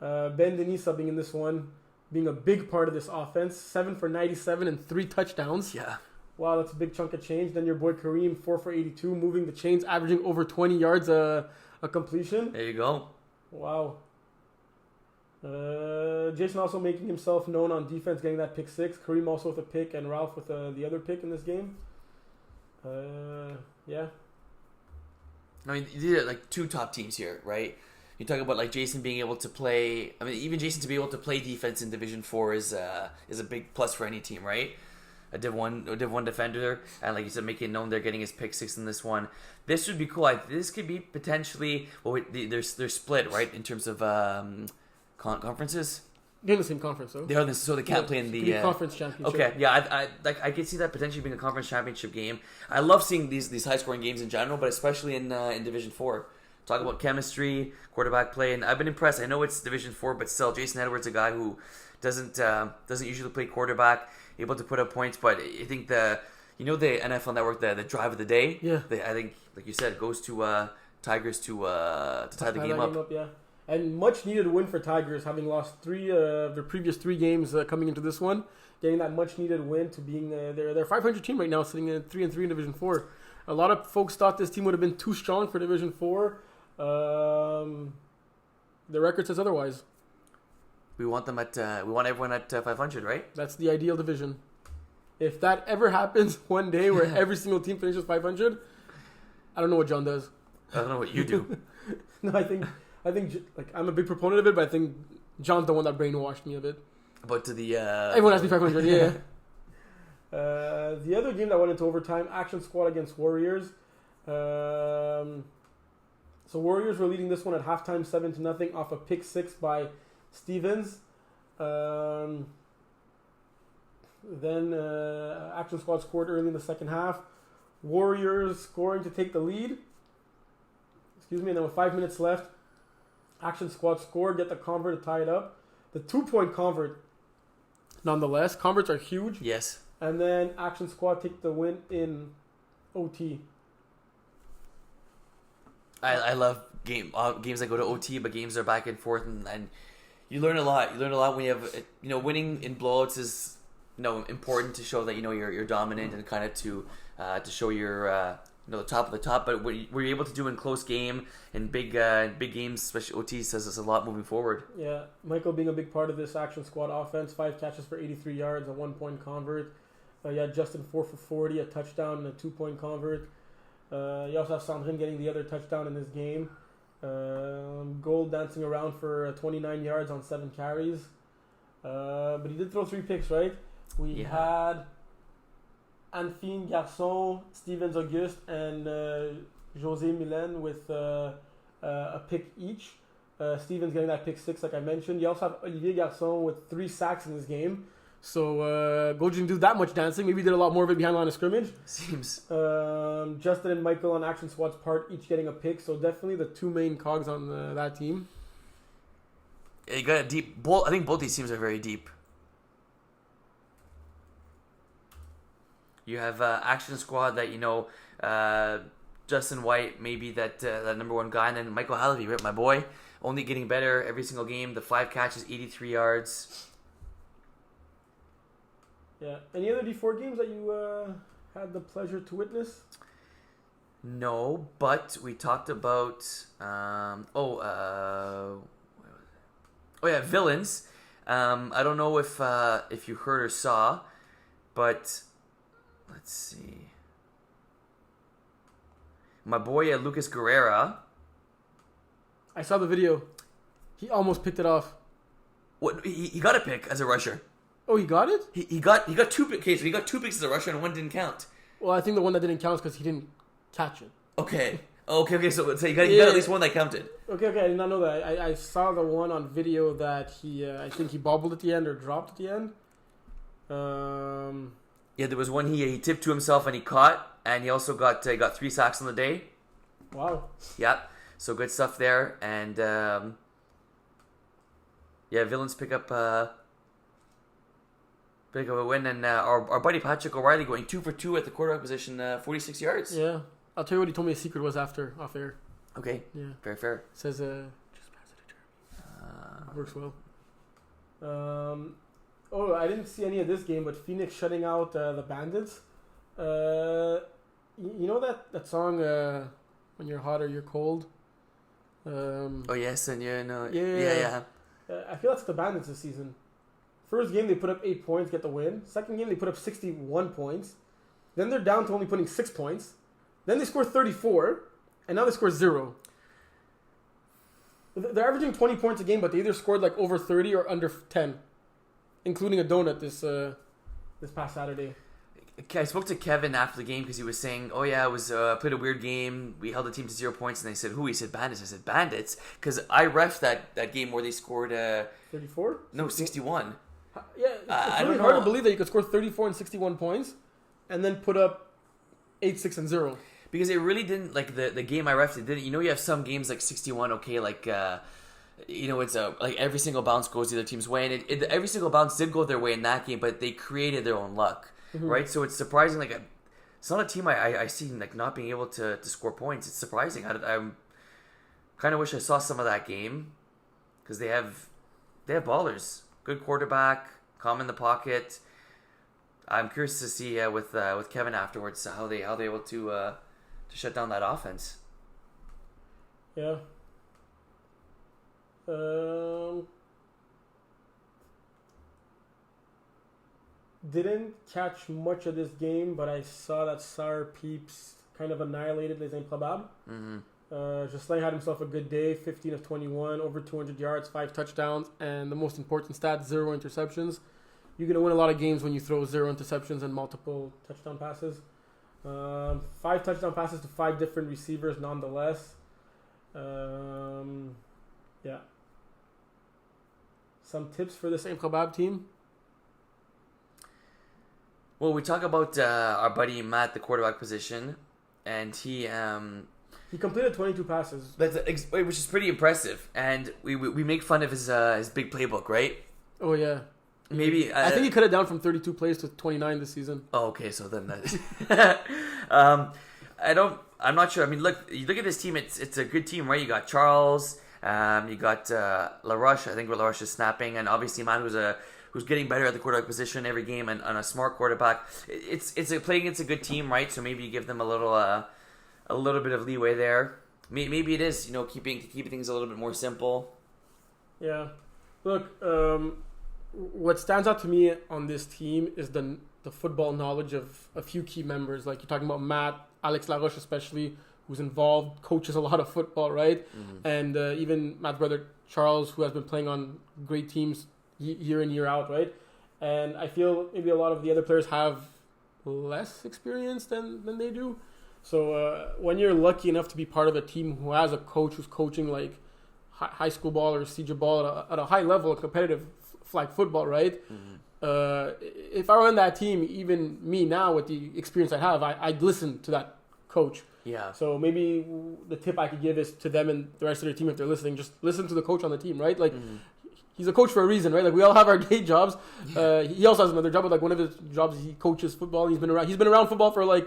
Ben Denis subbing in this one, being a big part of this offense. 7 for 97 and 3 touchdowns. Yeah. Wow, that's a big chunk of change. Then your boy Kareem, 4 for 82, moving the chains, averaging over 20 yards a completion. There you go. Wow. Jason also making himself known on defense, getting that pick 6. Kareem also with a pick, and Ralph with the other pick in this game. Yeah. I mean, you did like two top teams here, right? You talk about like Jason being able to play. I mean, even Jason to be able to play defense in Division 4 is a big plus for any team, right? A Div 1 defender, and like you said, making it known they're getting his pick 6 in this one. This would be cool. This could be potentially. Well, they're split, right, in terms of conferences. They're in the same conference, though. They are, so they can't play in the conference championship. Okay, yeah, I could see that potentially being a conference championship game. I love seeing these high scoring games in general, but especially in Division 4. Talk about chemistry, quarterback play, and I've been impressed. I know it's Division 4, but still, Jason Edwards, a guy who doesn't usually play quarterback, able to put up points. But I think the NFL Network, the drive of the day. Yeah. I think, like you said, goes to Tigers to tie the game up. Yeah. And much needed win for Tigers, having lost 3 of their previous 3 games coming into this one, getting that much needed win to being they're 500 team right now, sitting at 3-3 in Division 4. A lot of folks thought this team would have been too strong for Division 4. The record says otherwise. We want them we want everyone at 500, right? That's the ideal division. If that ever happens one day where every single team finishes 500, I don't know what John does. I don't know what you do. No, I think like I'm a big proponent of it, but I think John's the one that brainwashed me a bit. But to the everyone has to be 500. Yeah. The other game that went into overtime, Action Squad against Warriors. So Warriors were leading this one at halftime, 7-0, off a pick 6 by Stevens. Then Action Squad scored early in the second half. Warriors scoring to take the lead. And then with 5 minutes left, Action Squad scored, get the convert to tie it up. The 2-point convert, nonetheless. Converts are huge. Yes. And then Action Squad take the win in OT. I love games that go to OT, but games are back and forth, and you learn a lot. You learn a lot when you have, winning in blowouts is, important to show that, you're dominant, and kind of to show your, the top of the top. But what you're able to do in close game and big games, especially OT, says us a lot moving forward. Yeah, Michael being a big part of this Action Squad offense, 5 catches for 83 yards, a 1-point convert. Justin 4 for 40, a touchdown and a 2-point convert. You also have Sandrine getting the other touchdown in this game. Gold dancing around for 29 yards on 7 carries. But he did throw 3 picks, right? We had Anfine Garçon, Stevens Auguste, and José Milen with a pick each. Stevens getting that pick 6, like I mentioned. You also have Olivier Garçon with 3 sacks in this game. So Gold didn't do that much dancing. Maybe he did a lot more of it behind the line of scrimmage. Seems. Justin and Michael on Action Squad's part, each getting a pick. So definitely the 2 main cogs on that team. Yeah, you got a deep. I think both these teams are very deep. You have Action Squad that Justin White, maybe that number 1 guy, and then Michael Halevy, right, my boy, only getting better every single game. The 5 catches, 83 yards. Yeah. Any other D4 games that you had the pleasure to witness? No, but we talked about Villains. I don't know if you heard or saw, but let's see. My boy Lucas Guerrera. I saw the video. He almost picked it off. What he got a pick as a rusher. Oh, he got it? He got 2 picks. Okay, so he got 2 picks as a rusher and 1 didn't count. Well, I think the one that didn't count is because he didn't catch it. Okay. So you got at least one that counted. Okay, I did not know that. I saw the one on video that he, I think he bobbled at the end or dropped at the end. Yeah, there was one he tipped to himself and he caught, and he also got 3 sacks on the day. Wow. Yeah, so good stuff there, and Villains pick up a win, and our buddy Patrick O'Reilly going 2 for 2 at the quarterback position, 46 yards. Yeah, I'll tell you what he told me his secret was off air. Okay. Yeah. Very fair. Says just pass it to Jeremy. Works well. I didn't see any of this game, but Phoenix shutting out the Bandits. You know that song, When You're Hot or You're Cold? Oh, yes, and yeah. I feel that's the Bandits this season. First game, they put up 8 points, get the win. Second game, they put up 61 points. Then they're down to only putting 6 points. Then they score 34, and now they score 0. They're averaging 20 points a game, but they either scored like over 30 or under 10, including a donut this past Saturday. I spoke to Kevin after the game because he was saying, "Oh yeah, it was played a weird game. We held the team to 0 points." And they said, "Who?" He said, "Bandits." I said, "Bandits," because I refed that game where they scored 34. No, 61. Yeah, it's really hard to believe that you could score 34 and 61 points, and then put up 8, 6, and 0. Because it really didn't, like, the game I refed, it didn't. You know, you have some games like 61, okay, like, it's like every single bounce goes the other team's way, and every single bounce did go their way in that game, but they created their own luck, right? So it's surprising, like, it's not a team I see, like, not being able to score points. It's surprising. I kind of wish I saw some of that game, because they have ballers. Good quarterback, calm in the pocket. I'm curious to see with Kevin afterwards how they able to shut down that offense. Yeah. Didn't catch much of this game, but I saw that Sar Peeps kind of annihilated Les Improbables. Mm-hmm. Jocelyn had himself a good day, 15 of 21, over 200 yards, 5 touchdowns, and the most important stat, 0 interceptions. You're going to win a lot of games when you throw 0 interceptions and multiple touchdown passes. 5 touchdown passes to 5 different receivers nonetheless. Yeah. Some tips for this Improbable team? Well, we talk about our buddy Matt, the quarterback position, and he completed 22 passes. Which is pretty impressive. And we make fun of his big playbook, right? Oh, yeah. Maybe I think he cut it down from 32 plays to 29 this season. Oh, okay. So then that. I'm not sure. I mean, you look at this team. It's a good team, right? You got Charles. You got LaRoche. I think LaRoche is snapping, and obviously Matt, who's getting better at the quarterback position every game, and a smart quarterback. It's playing against a good team, right? So maybe you give them a little bit of leeway there. Maybe it is, keeping things a little bit more simple. Yeah. Look, what stands out to me on this team is the football knowledge of a few key members. Like you're talking about Matt, Alex Laroche especially, who's involved, coaches a lot of football, right? Mm-hmm. And even Matt's brother Charles, who has been playing on great teams year in, year out, right? And I feel maybe a lot of the other players have less experience than they do. So when you're lucky enough to be part of a team who has a coach who's coaching like high school ball or senior ball at a high level of competitive flag football, right? Mm-hmm. If I were on that team, even me now with the experience I have, I'd listen to that coach. Yeah. So maybe the tip I could give is to them and the rest of their team, if they're listening, just listen to the coach on the team, right? Like, he's a coach for a reason, right? Like, we all have our day jobs. He also has another job, but like one of his jobs, he coaches football. He's been around football for like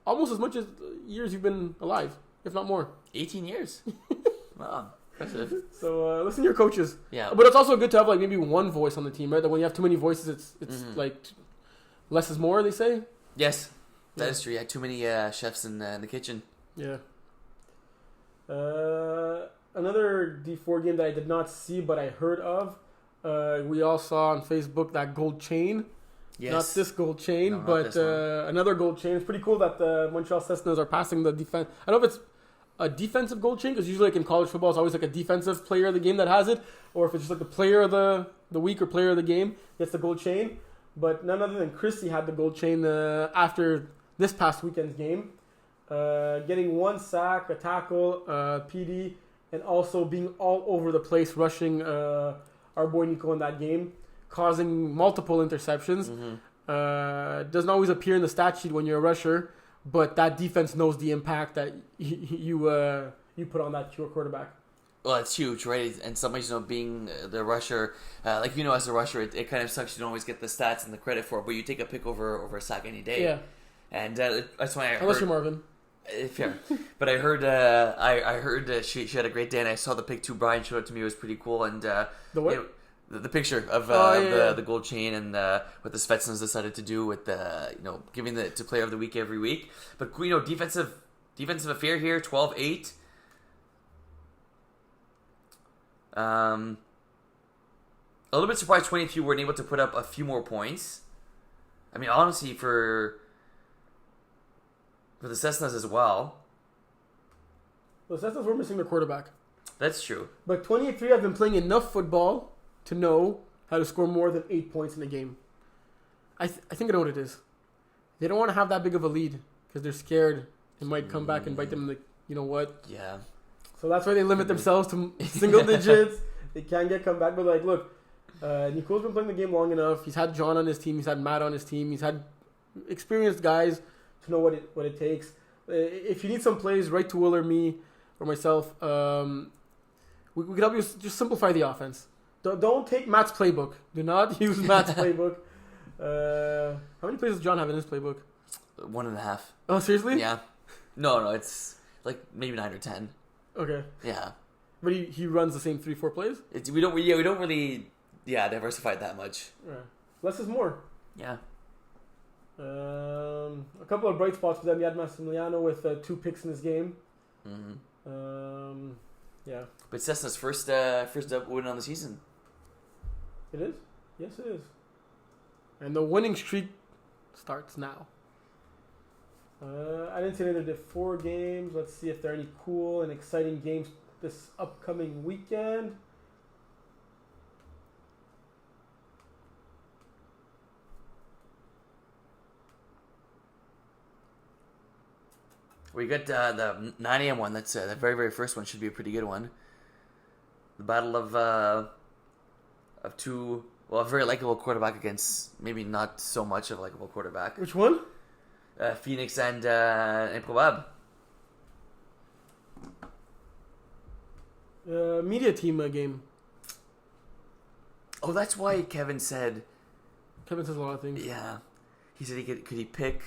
almost as much as years you've been alive, if not more. 18 years. Wow. Impressive. So listen to your coaches. Yeah. But it's also good to have like maybe one voice on the team, right? Like when you have too many voices, it's like less is more, they say. Yes, that is true. Yeah, too many chefs in the kitchen. Yeah. Another D4 game that I did not see but I heard of. We all saw on Facebook that gold chain. Yes. Not this gold chain, but another gold chain. It's pretty cool that the Montreal Cessnas are passing the defense. I don't know if it's a defensive gold chain, because usually like in college football it's always like a defensive player of the game that has it, or if it's just like the player of the week or player of the game gets the gold chain. But none other than Christie had the gold chain after this past weekend's game, getting 1 sack, a tackle, PD, and also being all over the place, rushing our boy Nico in that game, causing multiple interceptions. Doesn't always appear in the stat sheet when you're a rusher, but that defense knows the impact that you put on that quarterback. Well, it's huge, right? And somebody's, being the rusher, as a rusher, it kind of sucks you don't always get the stats and the credit for it, but you take a pick over a sack any day. Yeah. And that's why I heard... Unless you're Marvin. Fair. But I heard she had a great day, and I saw the pick too. Brian showed it to me. It was pretty cool. And the what? the picture of the gold chain and what the Svetsnas decided to do with giving the to Player of the Week every week. But defensive affair here, 12-8. A little bit surprised 23 weren't able to put up a few more points. I mean, honestly, for the Cessnas as well. The Cessnas were missing their quarterback. That's true. But 23 have been playing enough football to know how to score more than 8 points in a game. I think I know what it is. They don't want to have that big of a lead because they're scared it might come back and bite them in the, you know what? Yeah. So that's why they limit themselves to single digits. They can't get come back. But like, look, Nico's been playing the game long enough. He's had John on his team. He's had Matt on his team. He's had experienced guys to know what it takes. If you need some plays, write to Will or me or myself. We could help you just simplify the offense. Don't take Matt's playbook. Do not use Matt's playbook. How many plays does John have in his playbook? 1.5. Oh, seriously? Yeah. No, it's like maybe 9 or 10. Okay. Yeah. But he runs the same 3-4 plays? We don't really diversify it that much. Yeah. Less is more. Yeah. A couple of bright spots for them. You had Massimiliano with 2 picks in this game. Mm-hmm. Yeah. But Cessna's first win on the season. It is? Yes, it is. And the winning streak starts now. I didn't see any. They did 4 games. Let's see if there are any cool and exciting games this upcoming weekend. We got the 9 a.m. one. That's the very, very first one. Should be a pretty good one. The battle of two, a very likable quarterback against maybe not so much of a likable quarterback. Which one? Phoenix and Improbable. Media team game. Oh, that's why Kevin said. Kevin says a lot of things. Yeah, he said could he pick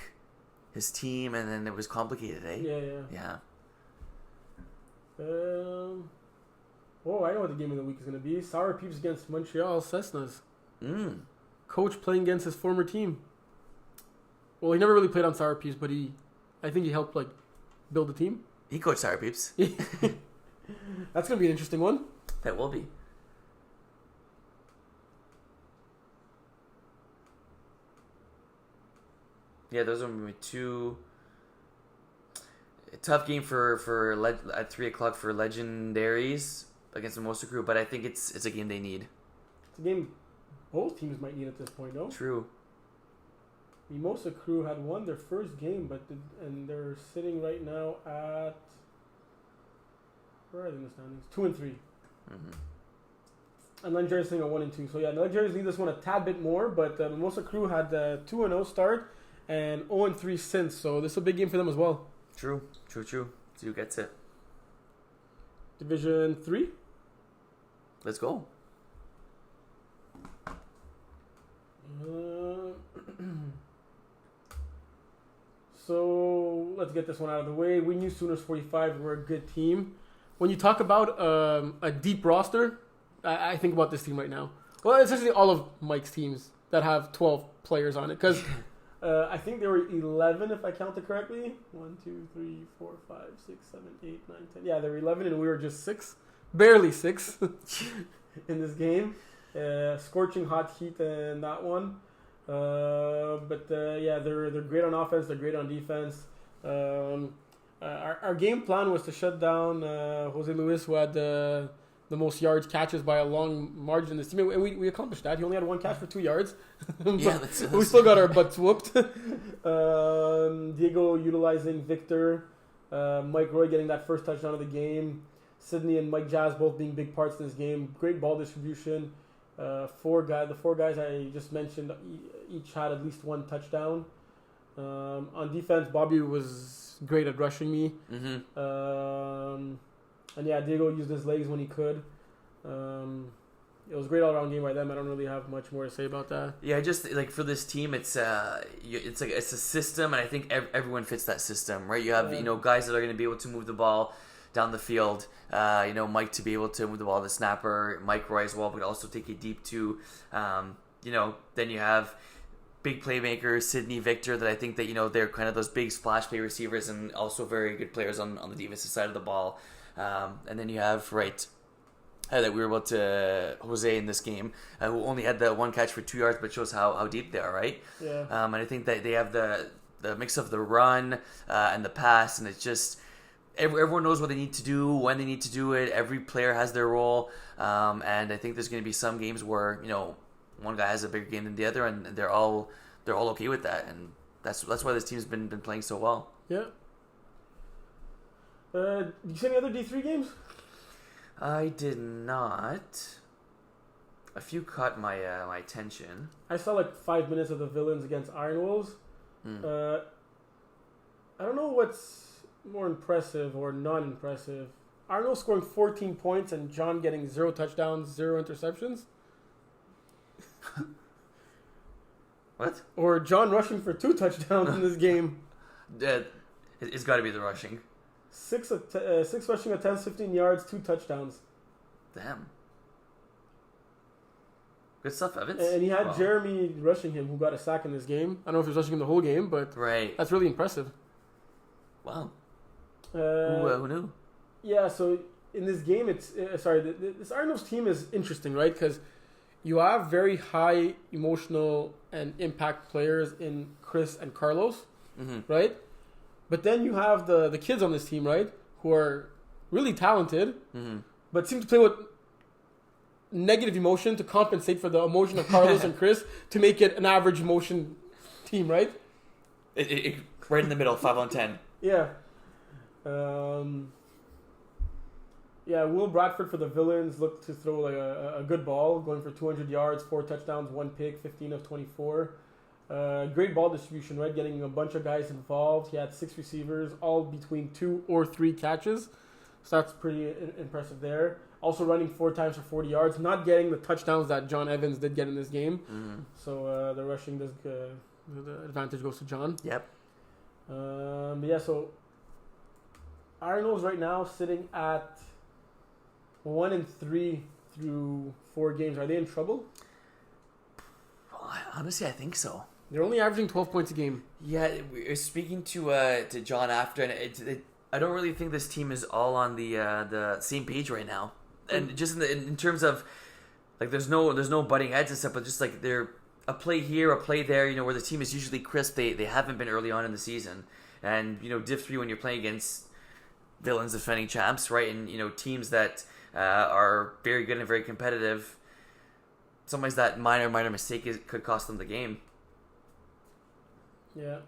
his team, and then it was complicated, eh? Yeah. I know what the game of the week is going to be. Sour Peeps against Montreal Cessnas. Coach playing against his former team. Well, he never really played on Sour Peeps, but I think he helped build the team. He coached Sour Peeps. That's going to be an interesting one. That will be. Yeah, those are going to be 2. A tough game at 3 o'clock for Legendaries against the Mimosa Crew, but I think it's a game they need. It's a game both teams might need at this point, no? True. Mimosa Crew had won their first game, and they're sitting right now at, where are they in the standings? 2 and 3. Mm-hmm. And Legendaries sitting at 1 and 2. So yeah, Legendaries need this one a tad bit more, but Mimosa Crew had 2-0 start and 0-3 since. So this is a big game for them as well. True. See who gets it. Division 3. Let's go. So let's get this one out of the way. We knew Sooners 45 were a good team. When you talk about a deep roster, I think about this team right now. Well, it's actually all of Mike's teams that have 12 players on it. Because I think there were 11, if I counted correctly. 1, 2, 3, 4, 5, 6, 7, 8, 9, 10. Yeah, there were 11 and we were just 6. Barely 6 in this game. Scorching hot heat in that one. But they're great on offense. They're great on defense. Our game plan was to shut down Jose Luis, who had the most yards catches by a long margin in this team, and we accomplished that. He only had 1 catch for 2 yards. Yeah, we still got our butts whooped. Diego utilizing Victor, Mike Roy getting that first touchdown of the game, Sydney and Mike Jazz both being big parts in this game. Great ball distribution. The 4 guys I just mentioned each had at least 1 touchdown. On defense, Bobby was great at rushing me. Mm-hmm. And yeah, Diego used his legs when he could. It was a great all-around game by them. I don't really have much more to say about that. Yeah, just for this team, it's a system, and I think everyone fits that system, right? You have guys that are going to be able to move the ball down the field. Mike to be able to move the ball to the snapper, Mike Roy as well, but also take it deep too. Then you have big playmakers, Sidney, Victor, that I think that, they're kind of those big splash play receivers and also very good players on the defensive side of the ball. And then you have, that we were about to Jose in this game, who only had the one catch for 2 yards, but shows how deep they are, right? Yeah. And I think that they have the mix of the run and the pass, and it's just everyone knows what they need to do, when they need to do it. Every player has their role, and I think there's going to be some games where one guy has a bigger game than the other, and they're all okay with that, and that's why this team's been playing so well. Yeah. Did you see any other D3 games? I did not. A few caught my attention. I saw 5 minutes of the Villains against Iron Wolves. I don't know what's more impressive or non-impressive. Iron Wolves scoring 14 points and John getting 0 touchdowns, 0 interceptions. What? Or John rushing for 2 touchdowns in this game. It's got to be the rushing. 6 rushing attempts, 15 yards, 2 touchdowns. Damn. Good stuff, Evans. And he had Jeremy rushing him, who got a sack in this game. I don't know if he was rushing him the whole game, but that's really impressive. Wow. Who knew? Yeah, so in this game, this Iron Wolves team is interesting, right? Because you have very high emotional and impact players in Chris and Carlos, right? But then you have the kids on this team, right, who are really talented, but seem to play with negative emotion to compensate for the emotion of Carlos and Chris to make it an average emotion team, right? It right in the middle, 5 on 10. Yeah. Will Bradford for the Villains looked to throw a good ball, going for 200 yards, 4 touchdowns, 1 pick, 15 of 24. Great ball distribution, right? Getting a bunch of guys involved. He had 6 receivers, all between 2 or 3 catches. So that's pretty impressive there. Also running 4 times for 40 yards. Not getting the touchdowns that John Evans did get in this game. So the rushing does the advantage goes to John. Yep. So Iron Wolves right now sitting at 1-3 through 4 games. Are they in trouble? Well, honestly, I think so. They're only averaging 12 points a game. Yeah, we're speaking to John after, and I don't really think this team is all on the same page right now. And just in terms of there's no butting heads and stuff, but just they're a play here, a play there. Where the team is usually crisp. They haven't been early on in the season, and Div 3 when you're playing against Villains, defending champs, right, and teams that are very good and very competitive. Sometimes that minor mistake could cost them the game. Yeah.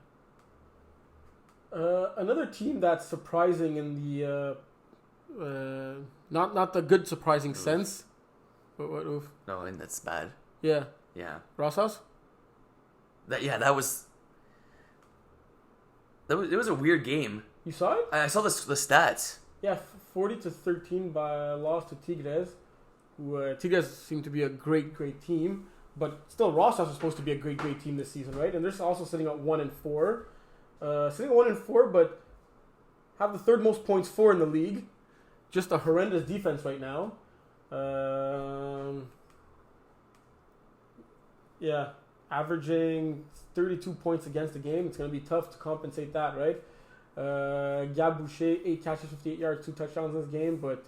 Another team that's surprising in the not the good surprising sense. What oof? No, and that's bad. Yeah. Yeah. Ross House? That was it was a weird game. You saw it? I saw the stats. Yeah, 40-13 by loss to Tigres. Who Tigres seem to be a great team, but still Ross House is supposed to be a great team this season, right? And they're also sitting at 1-4. Sitting at 1-4, but have the 3rd most points for in the league. Just a horrendous defense right now. Averaging 32 points against the game. It's going to be tough to compensate that, right? Gab Boucher, 8 catches, 58 yards, 2 touchdowns in this game, but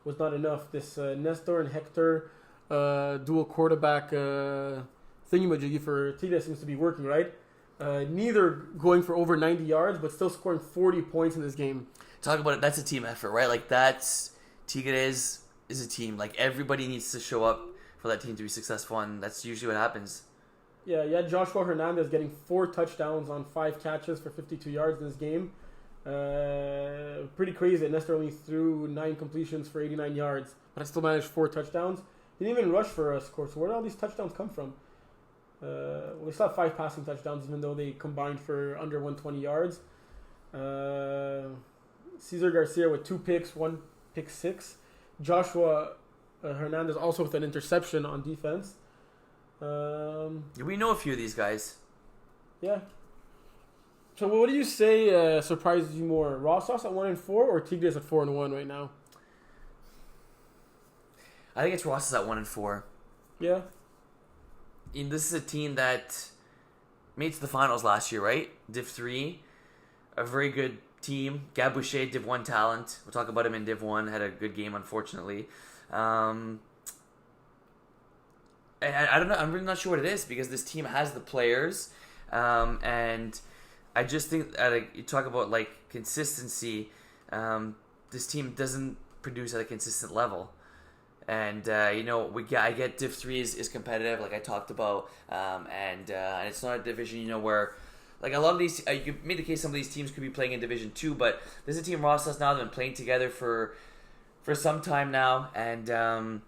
was not enough. This Nestor and Hector dual quarterback thingamajiggy for Tigres seems to be working, right? Neither going for over 90 yards, but still scoring 40 points in this game. Talk about it. That's a team effort, right? That's Tigres is a team. Everybody needs to show up for that team to be successful, and that's usually what happens. Yeah. Joshua Hernandez getting 4 touchdowns on 5 catches for 52 yards in this game. Pretty crazy. Nestor only threw 9 completions for 89 yards, but I still managed 4 touchdowns. Didn't even rush for a score. So where did all these touchdowns come from? We still have 5 passing touchdowns, even though they combined for under 120 yards. Cesar Garcia with 2 picks, 1 pick 6. Joshua Hernandez also with an interception on defense. We know a few of these guys. Yeah. So what do you say surprises you more? Rosas at 1-4 or Tigres at 4-1 right now? I think it's Ross's at 1-4. Yeah. And this is a team that made it to the finals last year, right? Div 3. A very good team. Gab Boucher, Div 1 talent. We'll talk about him in Div 1. Had a good game, unfortunately. And I don't know. I'm really not sure what it is because this team has the players. And I just think that you talk about like consistency. This team doesn't produce at a consistent level. And I get Div 3 is competitive, like I talked about, and it's not a division where like a lot of these you could make the case some of these teams could be playing in Division 2, but there's a team Rosas now that's been playing together for some time now, and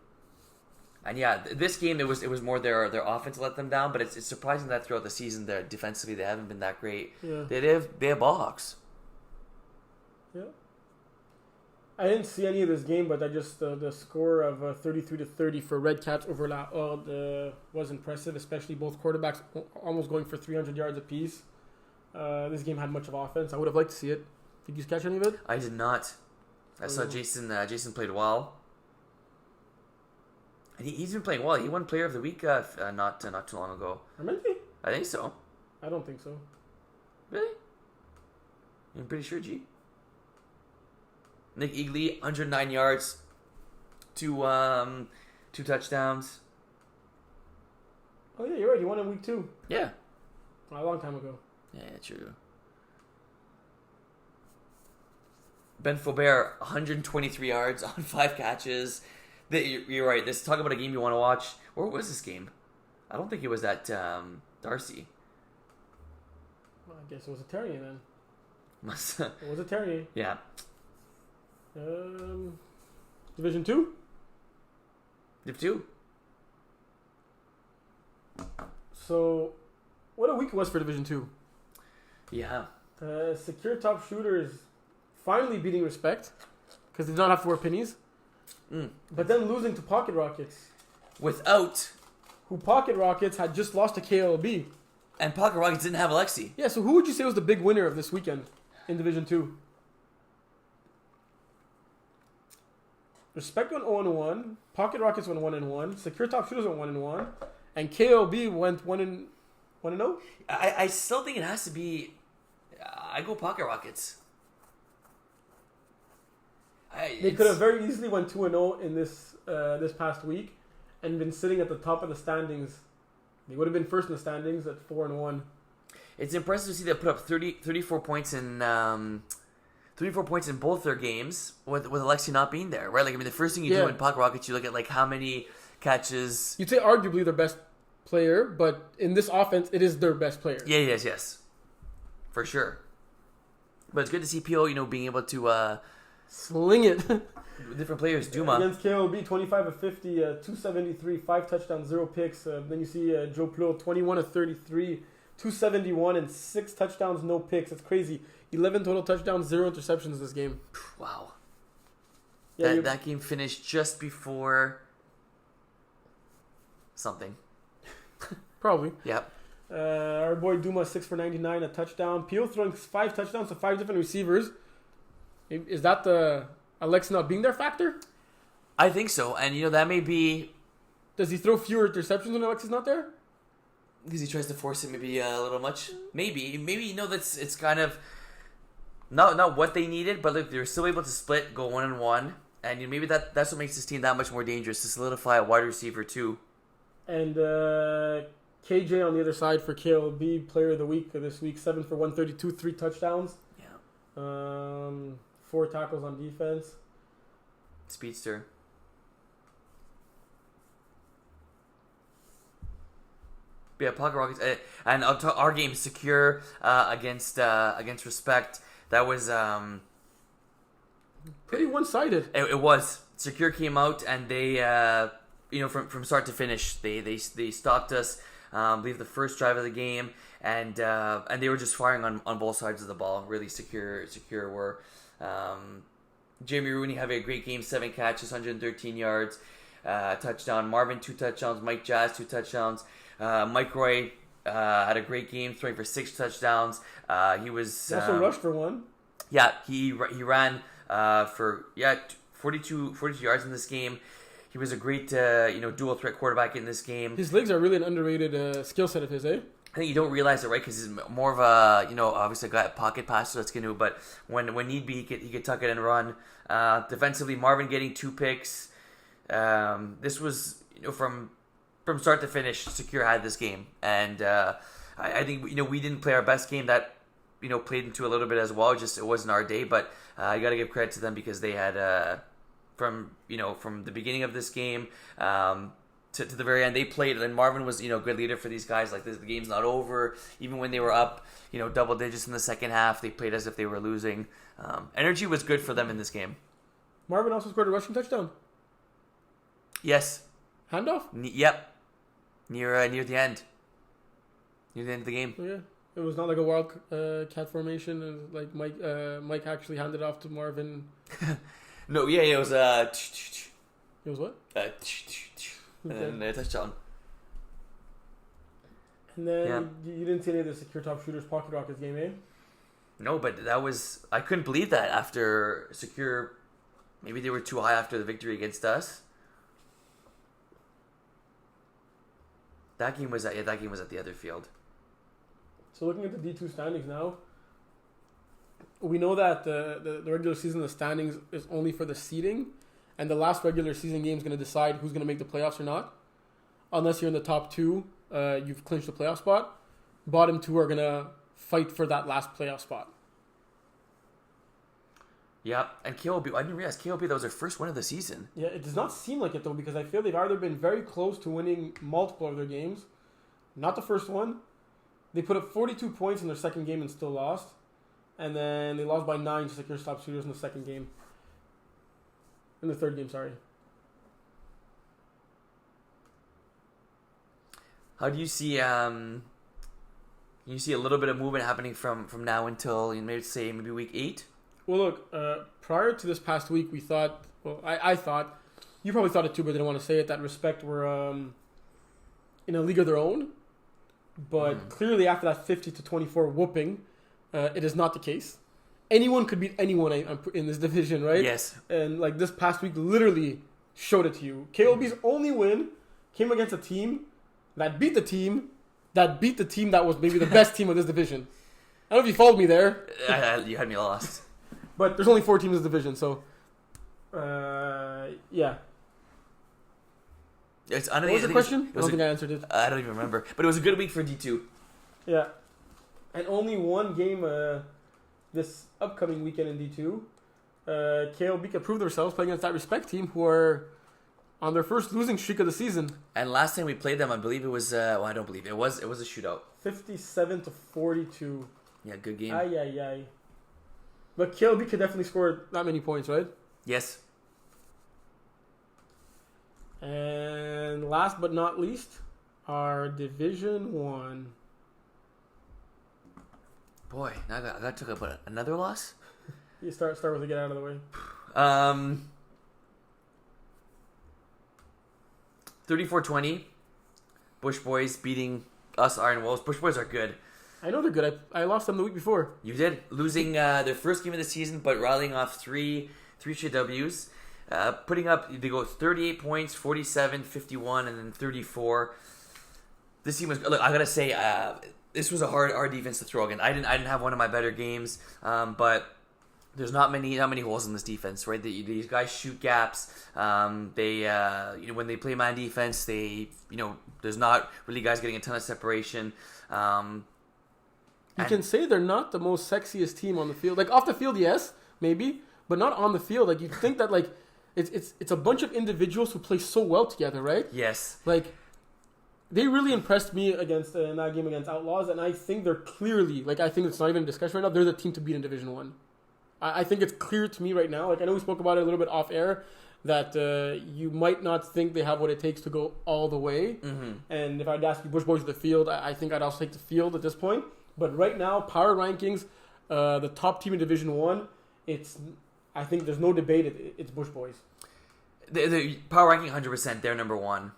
yeah, this game it was more their offense let them down, but it's surprising that throughout the season defensively they haven't been that great. Yeah. They have ball hawks. Yeah. I didn't see any of this game, but I just the score of 33-30 for Red Cats over La Horde was impressive, especially both quarterbacks almost going for 300 yards apiece. This game had much of offense. I would have liked to see it. Did you catch any of it? I did not. I saw Jason. Jason played well. And he's been playing well. He won Player of the Week not too long ago. Really? I think so. I don't think so. Really? I'm pretty sure, G. Nick Eagley, 109 yards, two touchdowns. Oh yeah, you're right. He won in week 2. Yeah. A long time ago. Yeah, true. Ben Faubert, 123 yards on 5 catches. You're right. Talk about a game you want to watch. Where was this game? I don't think it was at Darcy. Well, I guess it was a Terrier then. It was a Terrier. Yeah. Division 2? Div 2. So, what a week it was for Division 2. Yeah. Secure Top Shooters finally beating Respect because they did not have to wear pennies. But then losing to Pocket Rockets. Who Pocket Rockets had just lost to KLB. And Pocket Rockets didn't have Alexi. Yeah, so who would you say was the big winner of this weekend in Division 2? Respect went 0-1. Pocket Rockets went 1-1. Secure Top Shooters went 1-1. And KLB went 1-0. I still think it has to be. I go Pocket Rockets. They could have very easily went 2-0 in this past week, and been sitting at the top of the standings. They would have been first in the standings at 4-1. It's impressive to see they put up 34 points in 34 points in both their games with Alexi not being there, right? Like, I mean, the first thing you do in Pocket Rockets, you look at like how many catches. You'd say arguably their best player, but in this offense, it is their best player. Yeah, yes, for sure. But it's good to see PO, being able to sling it. Different players. Duma against KLB, 25 of 50, 273, 5 touchdowns, 0 picks. Then you see Joe Plot, 21 of 33, 271, and 6 touchdowns, no picks. That's crazy. 11 total touchdowns, 0 interceptions this game. Wow. Yeah, that game finished just before something. Probably. Yep. Our boy Duma, 6 for 99, a touchdown. Pio throwing 5 touchdowns to 5 different receivers. Is that the Alex not being there factor? I think so. And, that may be... Does he throw fewer interceptions when Alex is not there? Because he tries to force it maybe a little much. Maybe, that's it's kind of... Not what they needed, but look, they're still able to split, go 1-1. And maybe that's what makes this team that much more dangerous, to solidify a wide receiver too. And KJ on the other side for KLB, player of the week this week, 7 for 132, 3 touchdowns. Yeah. 4 tackles on defense. Speedster. Yeah, Pocket Rockets. And our game secure against Respect. That was pretty one-sided. It was. Secure came out and they from start to finish they stopped us. I believe the first drive of the game, and they were just firing on both sides of the ball. Really secure were. Jamie Rooney having a great game, 7 catches, 113 yards, touchdown. Marvin 2 touchdowns. Mike Jazz 2 touchdowns. Mike Roy had a great game, throwing for 6 touchdowns. He was He also rushed for one. Yeah, he ran for 42 yards in this game. He was a great dual threat quarterback in this game. His legs are really an underrated skill set of his, eh? I think you don't realize it, right? Because he's more of a obviously a guy pocket passer that's gonna. But when need be, he could tuck it and run. Defensively, Marvin getting 2 picks. This was from start to finish, Secure had this game, and I think we didn't play our best game. That played into a little bit as well. Just it wasn't our day, but you got to give credit to them because they had from the beginning of this game to the very end, they played, and Marvin was good leader for these guys. Like the game's not over. Even when they were up double digits in the second half, they played as if they were losing. Energy was good for them in this game. Marvin also scored a rushing touchdown. Yes. Handoff? Yep. Near the end. Near the end of the game. Oh, yeah. It was not like a wild cat formation. It was like Mike actually handed off to Marvin. No, yeah, it was It was what? And then a touchdown. And then you didn't see any of the Secure Top Shooters Pocket Rockets game, eh? No, but I couldn't believe that after Secure, maybe they were too high after the victory against us. That game was at the other field. So looking at the D2 standings now, we know that the regular season, the standings is only for the seeding, and the last regular season game is going to decide who's going to make the playoffs or not. Unless you're in the top 2, you've clinched the playoff spot. Bottom 2 are going to fight for that last playoff spot. Yeah, and KOB, I didn't realize KOB, that was their first win of the season. Yeah, it does not seem like it though, because I feel they've either been very close to winning multiple of their games. Not the first one. They put up 42 points in their second game and still lost. And then they lost by 9 to Secure Top Shooters in the second game. In the third game, sorry. How do you see you see a little bit of movement happening from now until maybe week 8? Well, look, prior to this past week, we thought, I thought, you probably thought it too, but didn't want to say it, that Respect were in a league of their own. But clearly after that 50-24 whooping, it is not the case. Anyone could beat anyone in this division, right? Yes. And like this past week literally showed it to you. KOB's only win came against a team that beat the team that was maybe the best team of this division. I don't know if you followed me there. You had me lost. But there's only 4 teams in this division, so yeah. What was the question? I don't think I answered it. I don't even remember. But it was a good week for D2. Yeah. And only one game this upcoming weekend in D2. KOB can prove themselves playing against that Respect team who are on their first losing streak of the season. And last time we played them, I believe it was, I don't believe it was a shootout. 57-42. Yeah, good game. Aye. But KLB could definitely score that many points, right? Yes. And last but not least, our Division 1. Boy, now I got to talk about another loss? You start with it, get out of the way. 34-20. Bush Boys beating us Iron Wolves. Bush Boys are good. I know they're good. I lost them the week before. You did, losing their first game of the season, but rallying off three straight W's, putting up, they go 38 points, 47, 51, and then 34. This team was, look, I gotta say, this was a hard defense to throw again. I didn't have one of my better games, but there's not many holes in this defense, right? These guys shoot gaps. They when they play man defense, there's not really guys getting a ton of separation. You can say they're not the most sexiest team on the field. Like off the field, yes, maybe, but not on the field. Like you think that like it's a bunch of individuals who play so well together, right? Yes. Like they really impressed me against in that game against Outlaws, and I think they're clearly I think it's not even a discussion right now. They're the team to beat in Division 1. I think it's clear to me right now. Like I know we spoke about it a little bit off air that you might not think they have what it takes to go all the way. Mm-hmm. And if I'd ask you Bush Boys to the field, I think I'd also take the field at this point. But right now, power rankings, the top team in Division 1, I think there's no debate. It's Bush Boys. The power ranking 100%. They're number 1.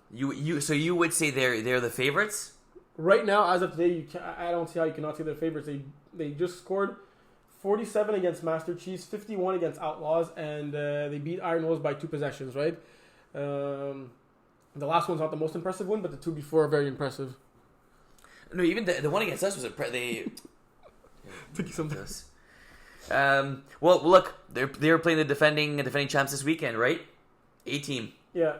So you would say they're the favorites? right now, as of today, I don't see how you cannot see their favorites. They just scored 47 against Master Chiefs, 51 against Outlaws, and they beat Iron Wolves by 2 possessions, right? The last one's not the most impressive one, but the 2 before are very impressive. No, even the one against us was they took you sometimes. Well, look, they're playing the defending champs this weekend, right? A-team. Yeah.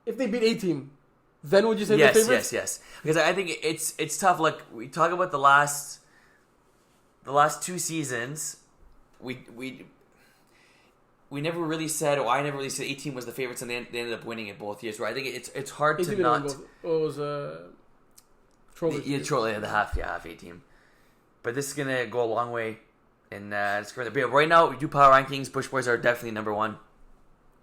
If they beat A-team, then would you say they're favorites? Yes. Because I think it's tough. Like we talk about the last 2 seasons, we never really said, or I never really said A-team was the favorites, and they ended up winning it both years. Where I think it's hard to not. It was Trolley the half A-team. But this is gonna go a long way, and it's going to be right now. We do power rankings. Bush Boys are definitely number 1.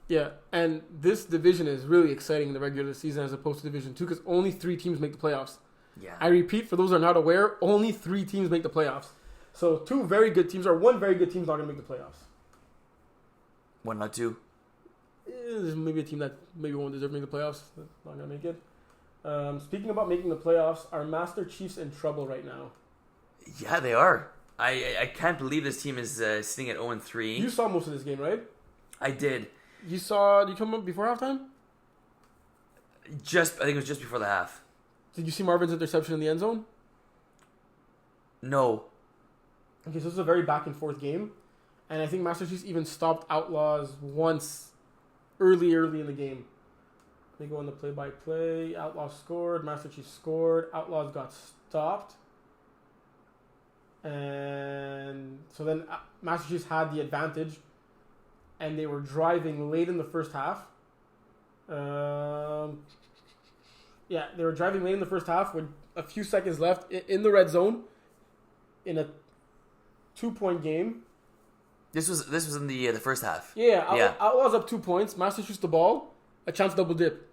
Yeah, and this division is really exciting in the regular season as opposed to Division 2 because only 3 teams make the playoffs. Yeah. I repeat, for those who are not aware, only 3 teams make the playoffs. So 2 very good teams, or 1 very good team is not going to make the playoffs. 1, not 2. There's maybe a team that maybe won't deserve to make the playoffs. Not going to make it. Speaking about making the playoffs, are Master Chiefs in trouble right now? Yeah, they are. I can't believe this team is sitting at 0-3. You saw most of this game, right? I did. Did you come up before halftime? I think it was just before the half. Did you see Marvin's interception in the end zone? No. Okay, so this is a very back and forth game. And I think Master Chiefs even stopped Outlaws once early in the game. They go on the play-by-play. Outlaws scored. Master Chiefs scored. Outlaws got stopped. And so then Master Chiefs had the advantage. And they were driving late in the first half. They were driving late in the first half with a few seconds left in the red zone in a 2-point game. This was in the first half. Yeah. Outlaws up 2 points. Master shoots the ball. A chance to double dip.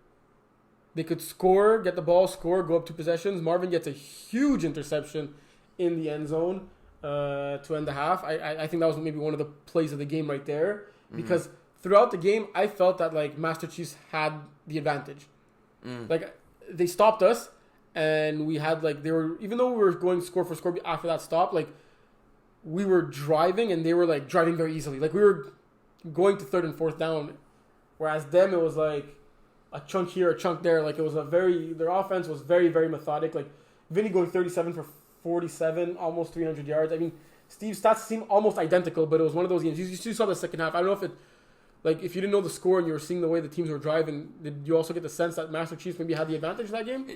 They could score, get the ball, score, go up 2 possessions. Marvin gets a huge interception in the end zone to end the half. I think that was maybe one of the plays of the game right there. Because throughout the game, I felt that like Master Chiefs had the advantage. Like they stopped us, and we had like even though we were going score for score after that stop, like we were driving and they were like driving very easily. Like we were going to 3rd and 4th down, whereas them it was like a chunk here, a chunk there. Like it was their offense was very, very methodic. Like Vinny going 37 for 47, almost 300 yards. I mean, Steve's stats seem almost identical, but it was one of those games. You saw the second half. I don't know if you didn't know the score and you were seeing the way the teams were driving, did you also get the sense that Master Chiefs maybe had the advantage in that game?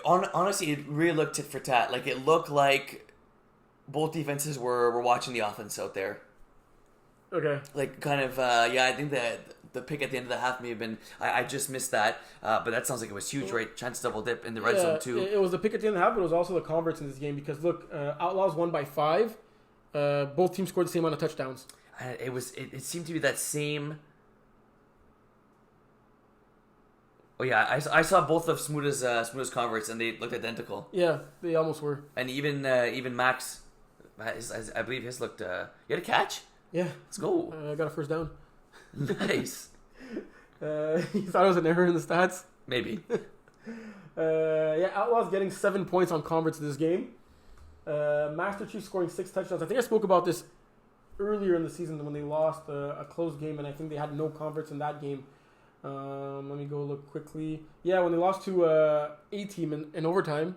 Honestly, it really looked tit for tat. Like it looked like both defenses were watching the offense out there. Okay. Like kind of, I think that the pick at the end of the half may have been, I just missed that, but that sounds like it was huge, right? Chance double dip in the red zone too. It was the pick at the end of the half, but it was also the converts in this game because look, Outlaws won by 5. Both teams scored the same amount of touchdowns. It seemed to be that same. Oh yeah, I saw both of Smuda's converts and they looked identical. Yeah, they almost were. And even Max, I believe his looked. You had a catch? Yeah, let's go. I got a first down. Nice. You thought it was an error in the stats? Maybe. Outlaws getting 7 points on converts this game. Master Chiefs scoring 6 touchdowns. I think I spoke about this earlier in the season when they lost a close game, and I think they had no converts in that game. Let me go look quickly. Yeah, when they lost to A-team in overtime,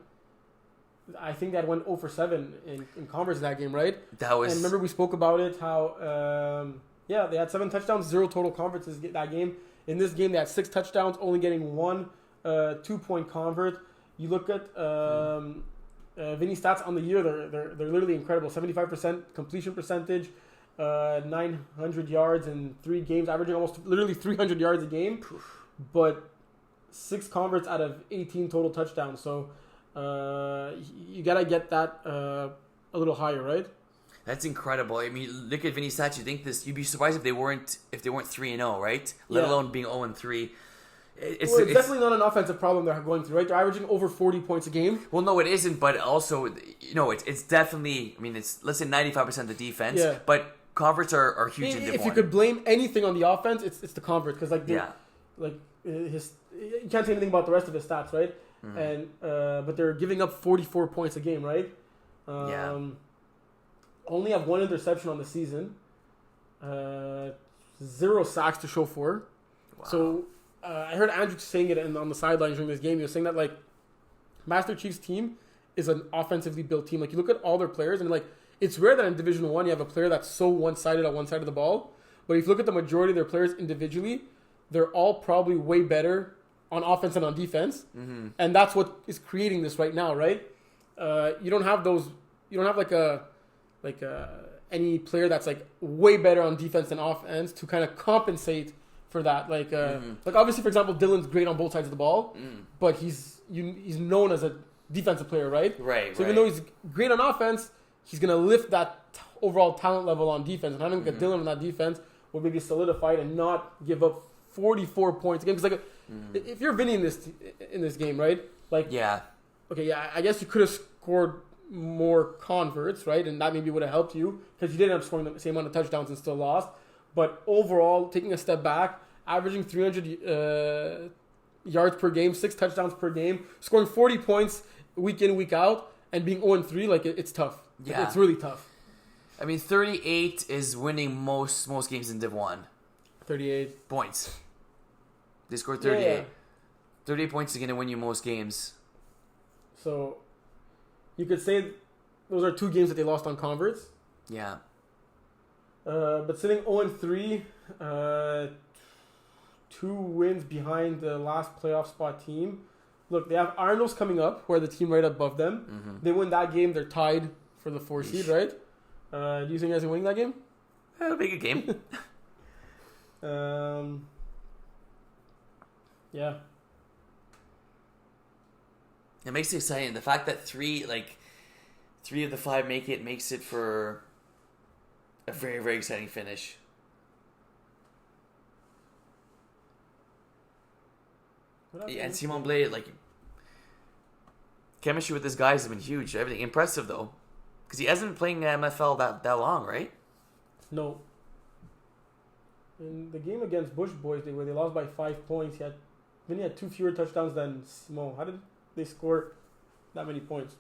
I think that went 0 for 7 in converts that game, right? That was. And remember we spoke about it how they had 7 touchdowns, 0 total converts that game. In this game, they had 6 touchdowns, only getting 1 2-point convert. You look at Vinny's stats on the year; they're literally incredible. 75% completion percentage, 900 yards in 3 games, averaging almost literally 300 yards a game, but 6 converts out of 18 total touchdowns. So you gotta get that a little higher, right? That's incredible. I mean, look at Vinny's stats. You'd be surprised if they weren't 3-0, right? Let alone being 0-3. It's definitely not an offensive problem they're going through, right? They're averaging over 40 points a game. Well, no, it isn't, but also, it's definitely, I mean, it's, let's say 95% of the defense, but converts are huge in If you could blame anything on the offense, it's the converts, because, you can't say anything about the rest of his stats, right? and but they're giving up 44 points a game, right? Only have one interception on the season. 0 sacks to show for. Wow. So I heard Andrew saying it on the sidelines during this game. He was saying that like Master Chiefs team is an offensively built team. Like you look at all their players and like it's rare that in Division 1 you have a player that's so one-sided on one side of the ball. But if you look at the majority of their players individually, they're all probably way better on offense and on defense. Mm-hmm. And that's what is creating this right now, right? You don't have any player that's like way better on defense than offense to kind of compensate for that. Like obviously, for example, Dylan's great on both sides of the ball, but he's known as a defensive player, right? Right. So even though he's great on offense, he's gonna lift that overall talent level on defense. And having Dylan on that defense will maybe solidify it and not give up 44 points a game. Because like, if you're winning in this game, right? Like, I guess you could have scored more converts, right? And that maybe would have helped you because you didn't have scoring the same amount of touchdowns and still lost. But overall, taking a step back, averaging 300 yards per game, 6 touchdowns per game, scoring 40 points week in, week out, and being 0-3, like it's tough. Yeah. It's really tough. I mean, 38 is winning most games in Div 1. 38 points. They scored 38. Yeah. 38 points is going to win you most games. So, you could say those are 2 games that they lost on converts. Yeah. But sitting 0-3, 2 wins behind the last playoff spot team. Look, they have Arnold's coming up, who are the team right above them. Mm-hmm. They win that game, they're tied for the 4 seed, right? Do you think you guys are winning that game? It'll be a good game. Yeah. It makes it exciting. The fact that 3 of the 5 makes it for a very, very exciting finish. Yeah, and Simon Blais, like, chemistry with this guys has been huge. Everything impressive though, because he hasn't been playing MFL that long, right? No. In the game against Bush Boys, where they lost by 5 points, Vinny had 2 fewer touchdowns than Simon. How did they score that many points?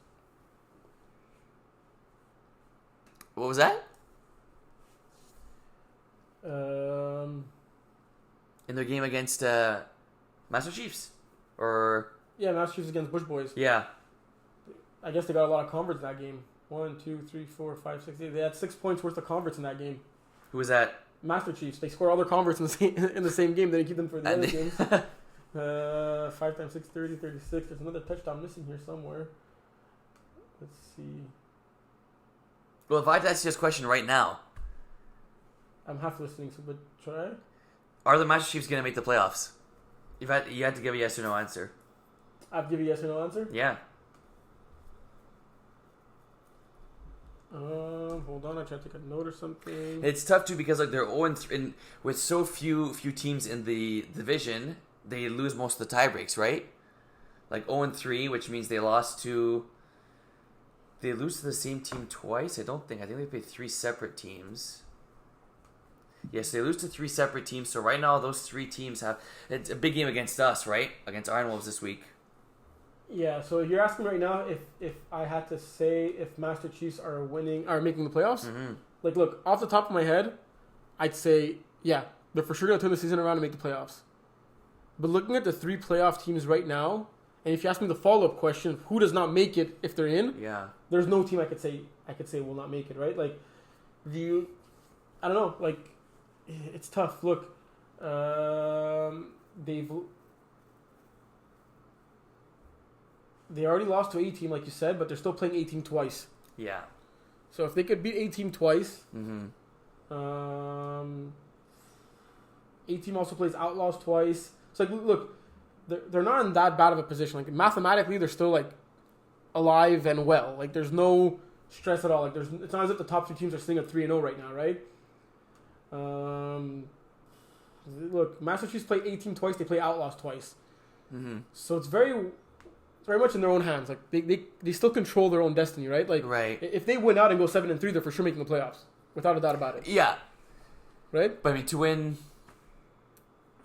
What was that? In their game against Master Chiefs, or Master Chiefs against Bush Boys. Yeah. I guess they got a lot of converts in that game. 1, 2, 3, 4, 5, 6, 8. They had 6 points worth of converts in that game. Who was that? Master Chiefs. They scored all their converts in the same game. They didn't keep them for the other games. 5 times 6, 30, 36. There's another touchdown missing here somewhere. Let's see. Well, if I had to ask you this question right now, I'm half listening, but try. Are the Master Chiefs going to make the playoffs? You had to give a yes or no answer. I've given a yes or no answer? Yeah. Hold on, I tried to take a note or something. It's tough too because like they're 0-3 with so few teams in the division, they lose most of the tie breaks, right? Like 0-3, which means they lose to the same team twice. I think they played 3 separate teams. Yes, they lose to 3 separate teams. So right now, those 3 teams it's a big game against us, right? Against Iron Wolves this week. Yeah. So you're asking right now if I had to say if Master Chiefs are making the playoffs. Mm-hmm. Like, look, off the top of my head, I'd say they're for sure gonna turn the season around and make the playoffs. But looking at the 3 playoff teams right now, and if you ask me the follow-up question, who does not make it if they're in? Yeah. There's no team I could say will not make it, right? Like, I don't know, like. It's tough. Look, they already lost to A-Team, like you said, but they're still playing A-Team twice. Yeah. So if they could beat A-Team twice, A-Team also plays Outlaws twice. So like, look, they're not in that bad of a position. Like mathematically, they're still like alive and well. Like there's no stress at all. Like it's not as if the top 2 teams are sitting at 3-0 right now, right? Look, Master Chiefs play A-Team twice. They play Outlaws twice. Mm-hmm. So it's very much in their own hands. Like they still control their own destiny, right? Like right. If they win out and go 7-3, they're for sure making the playoffs, without a doubt about it. Yeah. Right. But I mean, to win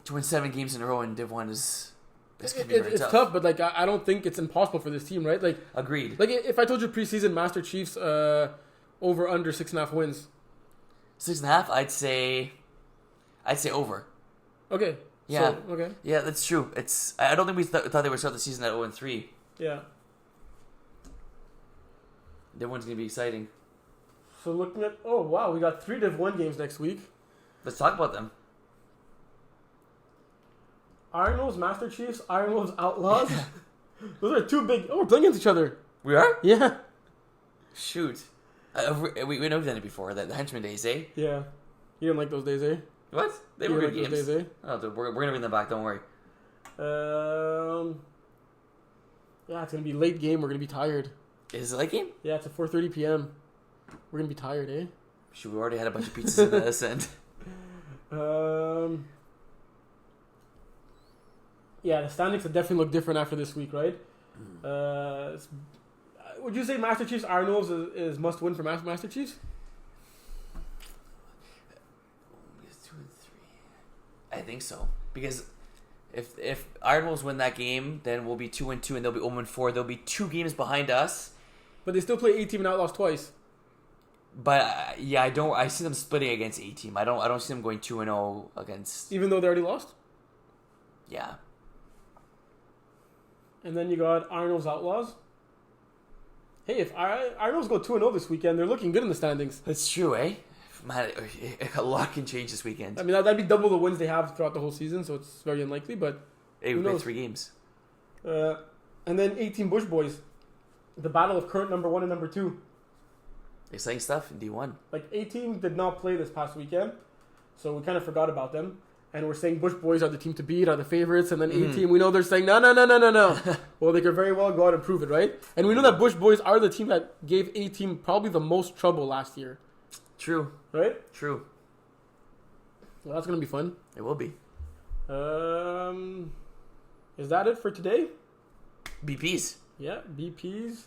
7 games in a row in Div 1 This could be very it's tough, but like I don't think it's impossible for this team, right? Like agreed. Like if I told you preseason Master Chiefs over under 6.5 wins, 6.5, I'd say over. Okay. Yeah. So, okay. Yeah, that's true. I don't think we thought they would start the season at 0-3. Yeah. That one's gonna be exciting. So looking at we got 3 Div 1 games next week. Let's talk about them. Iron Wolves, Master Chiefs, Iron Wolves, Outlaws. Those are 2 big. Oh, we're playing against each other. We are? Yeah. Shoot. We know we've done it before. The Henchman days, eh? Yeah. You didn't like those days, eh? What? They were good games. Those days, eh? Oh, we're gonna bring them back. Don't worry. Yeah, it's gonna be late game. We're gonna be tired. Is it a late game? Yeah, it's at 4:30 p.m. We're gonna be tired, eh? Shoot, we already had a bunch of pizzas in this end. Yeah, the standings will definitely look different after this week, right? Would you say Master Chiefs Iron Wolves is must win for Master Chiefs? It's 2 and 3. I think so, because if Iron Wolves win that game, then we'll be 2 and 2, and they'll be 0 and 4. They'll be 2 games behind us. But they still play A-Team and Outlaws twice. But I see them splitting against A-Team. I don't see them going 2 and 0 against. Even though they already lost. Yeah. And then you got Iron Wolves Outlaws. Hey, if Iron Wolves go 2-0 this weekend, they're looking good in the standings. That's true, eh? Man, a lot can change this weekend. I mean, that'd be double the wins they have throughout the whole season, so it's very unlikely, but hey, we played 3 games. And then 18 Bush Boys. The battle of current number 1 and number 2. Exciting stuff in D1. Like, 18 did not play this past weekend, so we kind of forgot about them. And we're saying Bush Boys are the team to beat, are the favorites, and then 18, we know they're saying, no. Well, they could very well go out and prove it, right? And we know that Bush Boys are the team that gave 18 probably the most trouble last year. True. Right? True. Well, that's going to be fun. It will be. Is that it for today? BPs. Yeah, BPs.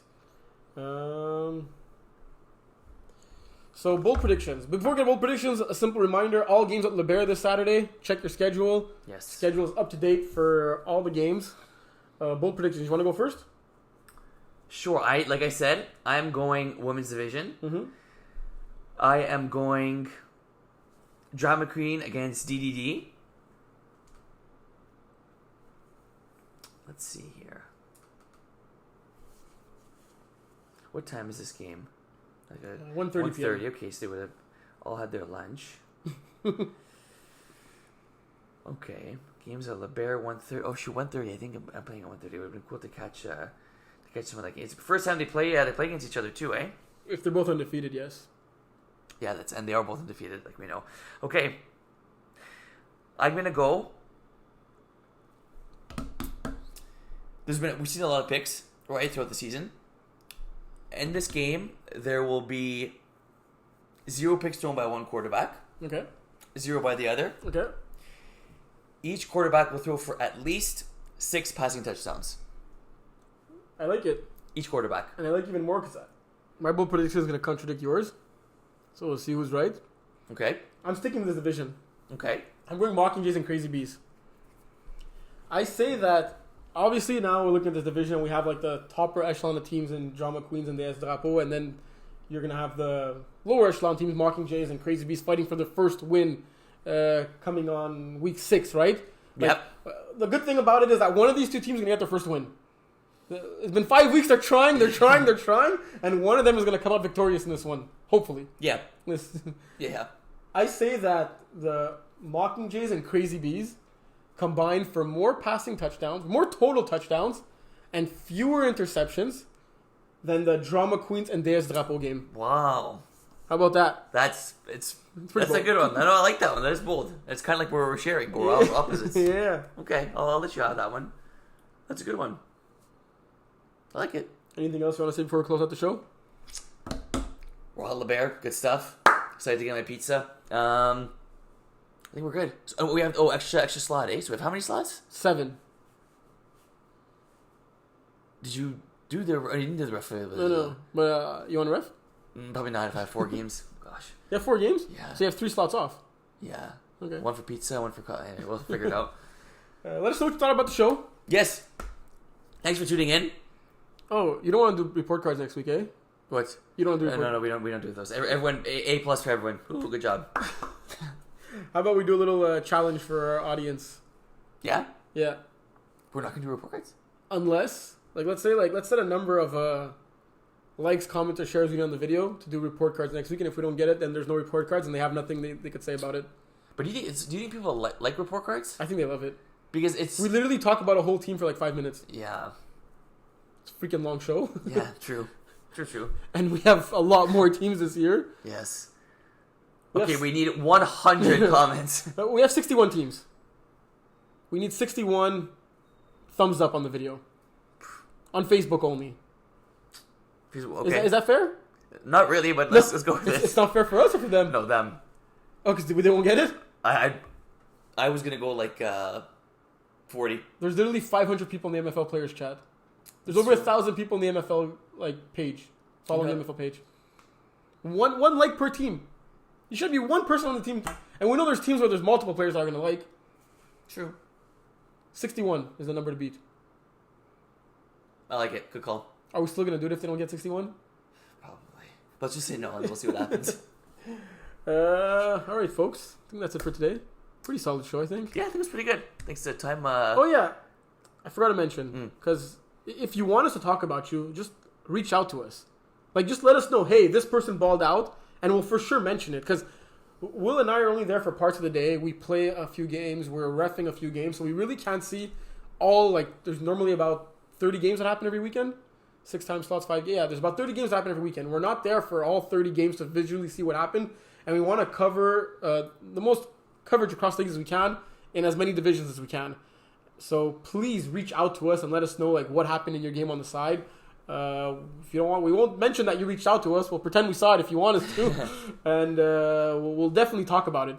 So, bold predictions. Before we get bold predictions, a simple reminder, all games at LeBaire this Saturday. Check your schedule. Yes. Schedule is up to date for all the games. Bold predictions. You want to go first? Sure. Like I said, I'm going women's division. Mm-hmm. I am going Drama Queen against DDD. Let's see here. What time is this game? Like 1:30 p.m. 1:30. Okay, so they would have all had their lunch. Okay, games at LeBaire 1:30. Oh shoot, 1:30. I think I'm playing at 1:30. It would have been cool to catch some of that game. It's the first time they play. They play against each other too, eh? If they're both undefeated, yes. Yeah, and they are both undefeated, like we know. Okay, I'm gonna go. We've seen a lot of picks right throughout the season. In this game, there will be 0 picks thrown by one quarterback. Okay. 0 by the other. Okay. Each quarterback will throw for at least 6 passing touchdowns. I like it. Each quarterback. And I like even more because my bold prediction is going to contradict yours. So we'll see who's right. Okay. I'm sticking to this division. Okay. I'm going Mockingjays and Crazy Bees. I say that, obviously now we're looking at this division. We have like the topper echelon of teams in Drama Queens and the S Drapeau. And then you're going to have the lower echelon teams, Mockingjays and Crazy Bees, fighting for their first win coming on week 6, right? Yep. The good thing about it is that one of these 2 teams is going to get their first win. It's been 5 weeks. They're trying, and one of them is going to come out victorious in this one, hopefully. Yeah. Yeah. I say that the Mockingjays and Crazy Bees combine for more passing touchdowns, more total touchdowns, and fewer interceptions than the Drama Queens and DS Drapeau game. Wow. How about that? That's bold. a good one. I like that one. That is bold. It's kind of like we're sharing, but we're all opposites. Yeah. Okay, I'll let you have that one. That's a good one. I like it. Anything else you want to say before we close out the show? We're all LeBaire. Good stuff. Excited to get my pizza. I think we're good. So, we have extra slot, eh? So we have how many slots? 7. Did you do the? Or you didn't do the ref? No. But you want a ref? Probably not if I have 4 games. Gosh. You have 4 games? Yeah. So you have 3 slots off? Yeah. Okay. 1 for pizza, 1 for coffee. Anyway, we'll figure it out. Let us know what you thought about the show. Yes. Thanks for tuning in. Oh, you don't want to do report cards next week, eh? What? You don't do report No, we don't do those. Everyone, A plus for everyone. Ooh, good job. How about we do a little challenge for our audience? Yeah? Yeah. We're not going to do report cards? Unless, let's set a number of likes, comments, or shares on the video to do report cards next week. And if we don't get it, then there's no report cards and they have nothing they could say about it. But do you think people like report cards? I think they love it. Because it's... We literally talk about a whole team for 5 minutes. Yeah. It's a freaking long show. Yeah, true. True. And we have a lot more teams this year. Yes. Okay, we need 100 comments. We have 61 teams. We need 61 thumbs up on the video. On Facebook only. Okay. Is that fair? Not really, but let's go with this. It's not fair for us or for them? No, them. Oh, because they won't get it? I was going to go 40. There's literally 500 people in the MFL players chat. There's over 1,000 people in the MFL page. Following the MFL page. One like per team. You should be one person on the team. And we know there's teams where there's multiple players that are going to like. True. 61 is the number to beat. I like it. Good call. Are we still going to do it if they don't get 61? Probably. Let's just say no and we'll see what happens. All right, folks. I think that's it for today. Pretty solid show, I think. Yeah, I think it was pretty good. Thanks to time. Oh, yeah. I forgot to mention. Because if you want us to talk about you, just reach out to us. Just let us know, hey, this person balled out. And we'll for sure mention it. Because Will and I are only there for parts of the day. We play a few games. We're reffing a few games. So we really can't see all, there's normally about 30 games that happen every weekend. 6 time slots, 5 games. Yeah, there's about 30 games that happen every weekend. We're not there for all 30 games to visually see what happened. And we want to cover the most coverage across leagues as we can in as many divisions as we can. So please reach out to us and let us know what happened in your game on the side. If you don't want, we won't mention that you reached out to us. We'll pretend we saw it if you want us to, and we'll definitely talk about it.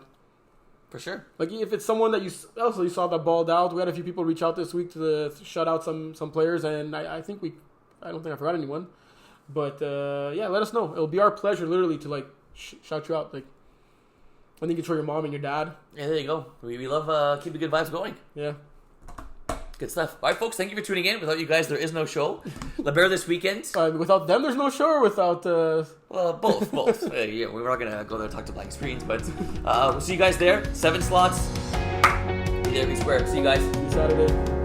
For sure. If it's someone that you saw that balled out, we had a few people reach out this week to shut out some players, and I don't think I forgot anyone, but yeah, let us know. It'll be our pleasure, literally, to shout you out. I think it's for your mom and your dad. Yeah, there you go. We love keeping good vibes going. Yeah. Good stuff. All right, folks, thank you for tuning in. Without you guys, there is no show. La Bear this weekend. Without them, there's no show, or without... Well, both. Yeah, we're not going to go there and talk to blank screens, but we'll see you guys there. 7 slots. Be there, be square. See you guys. See you Saturday.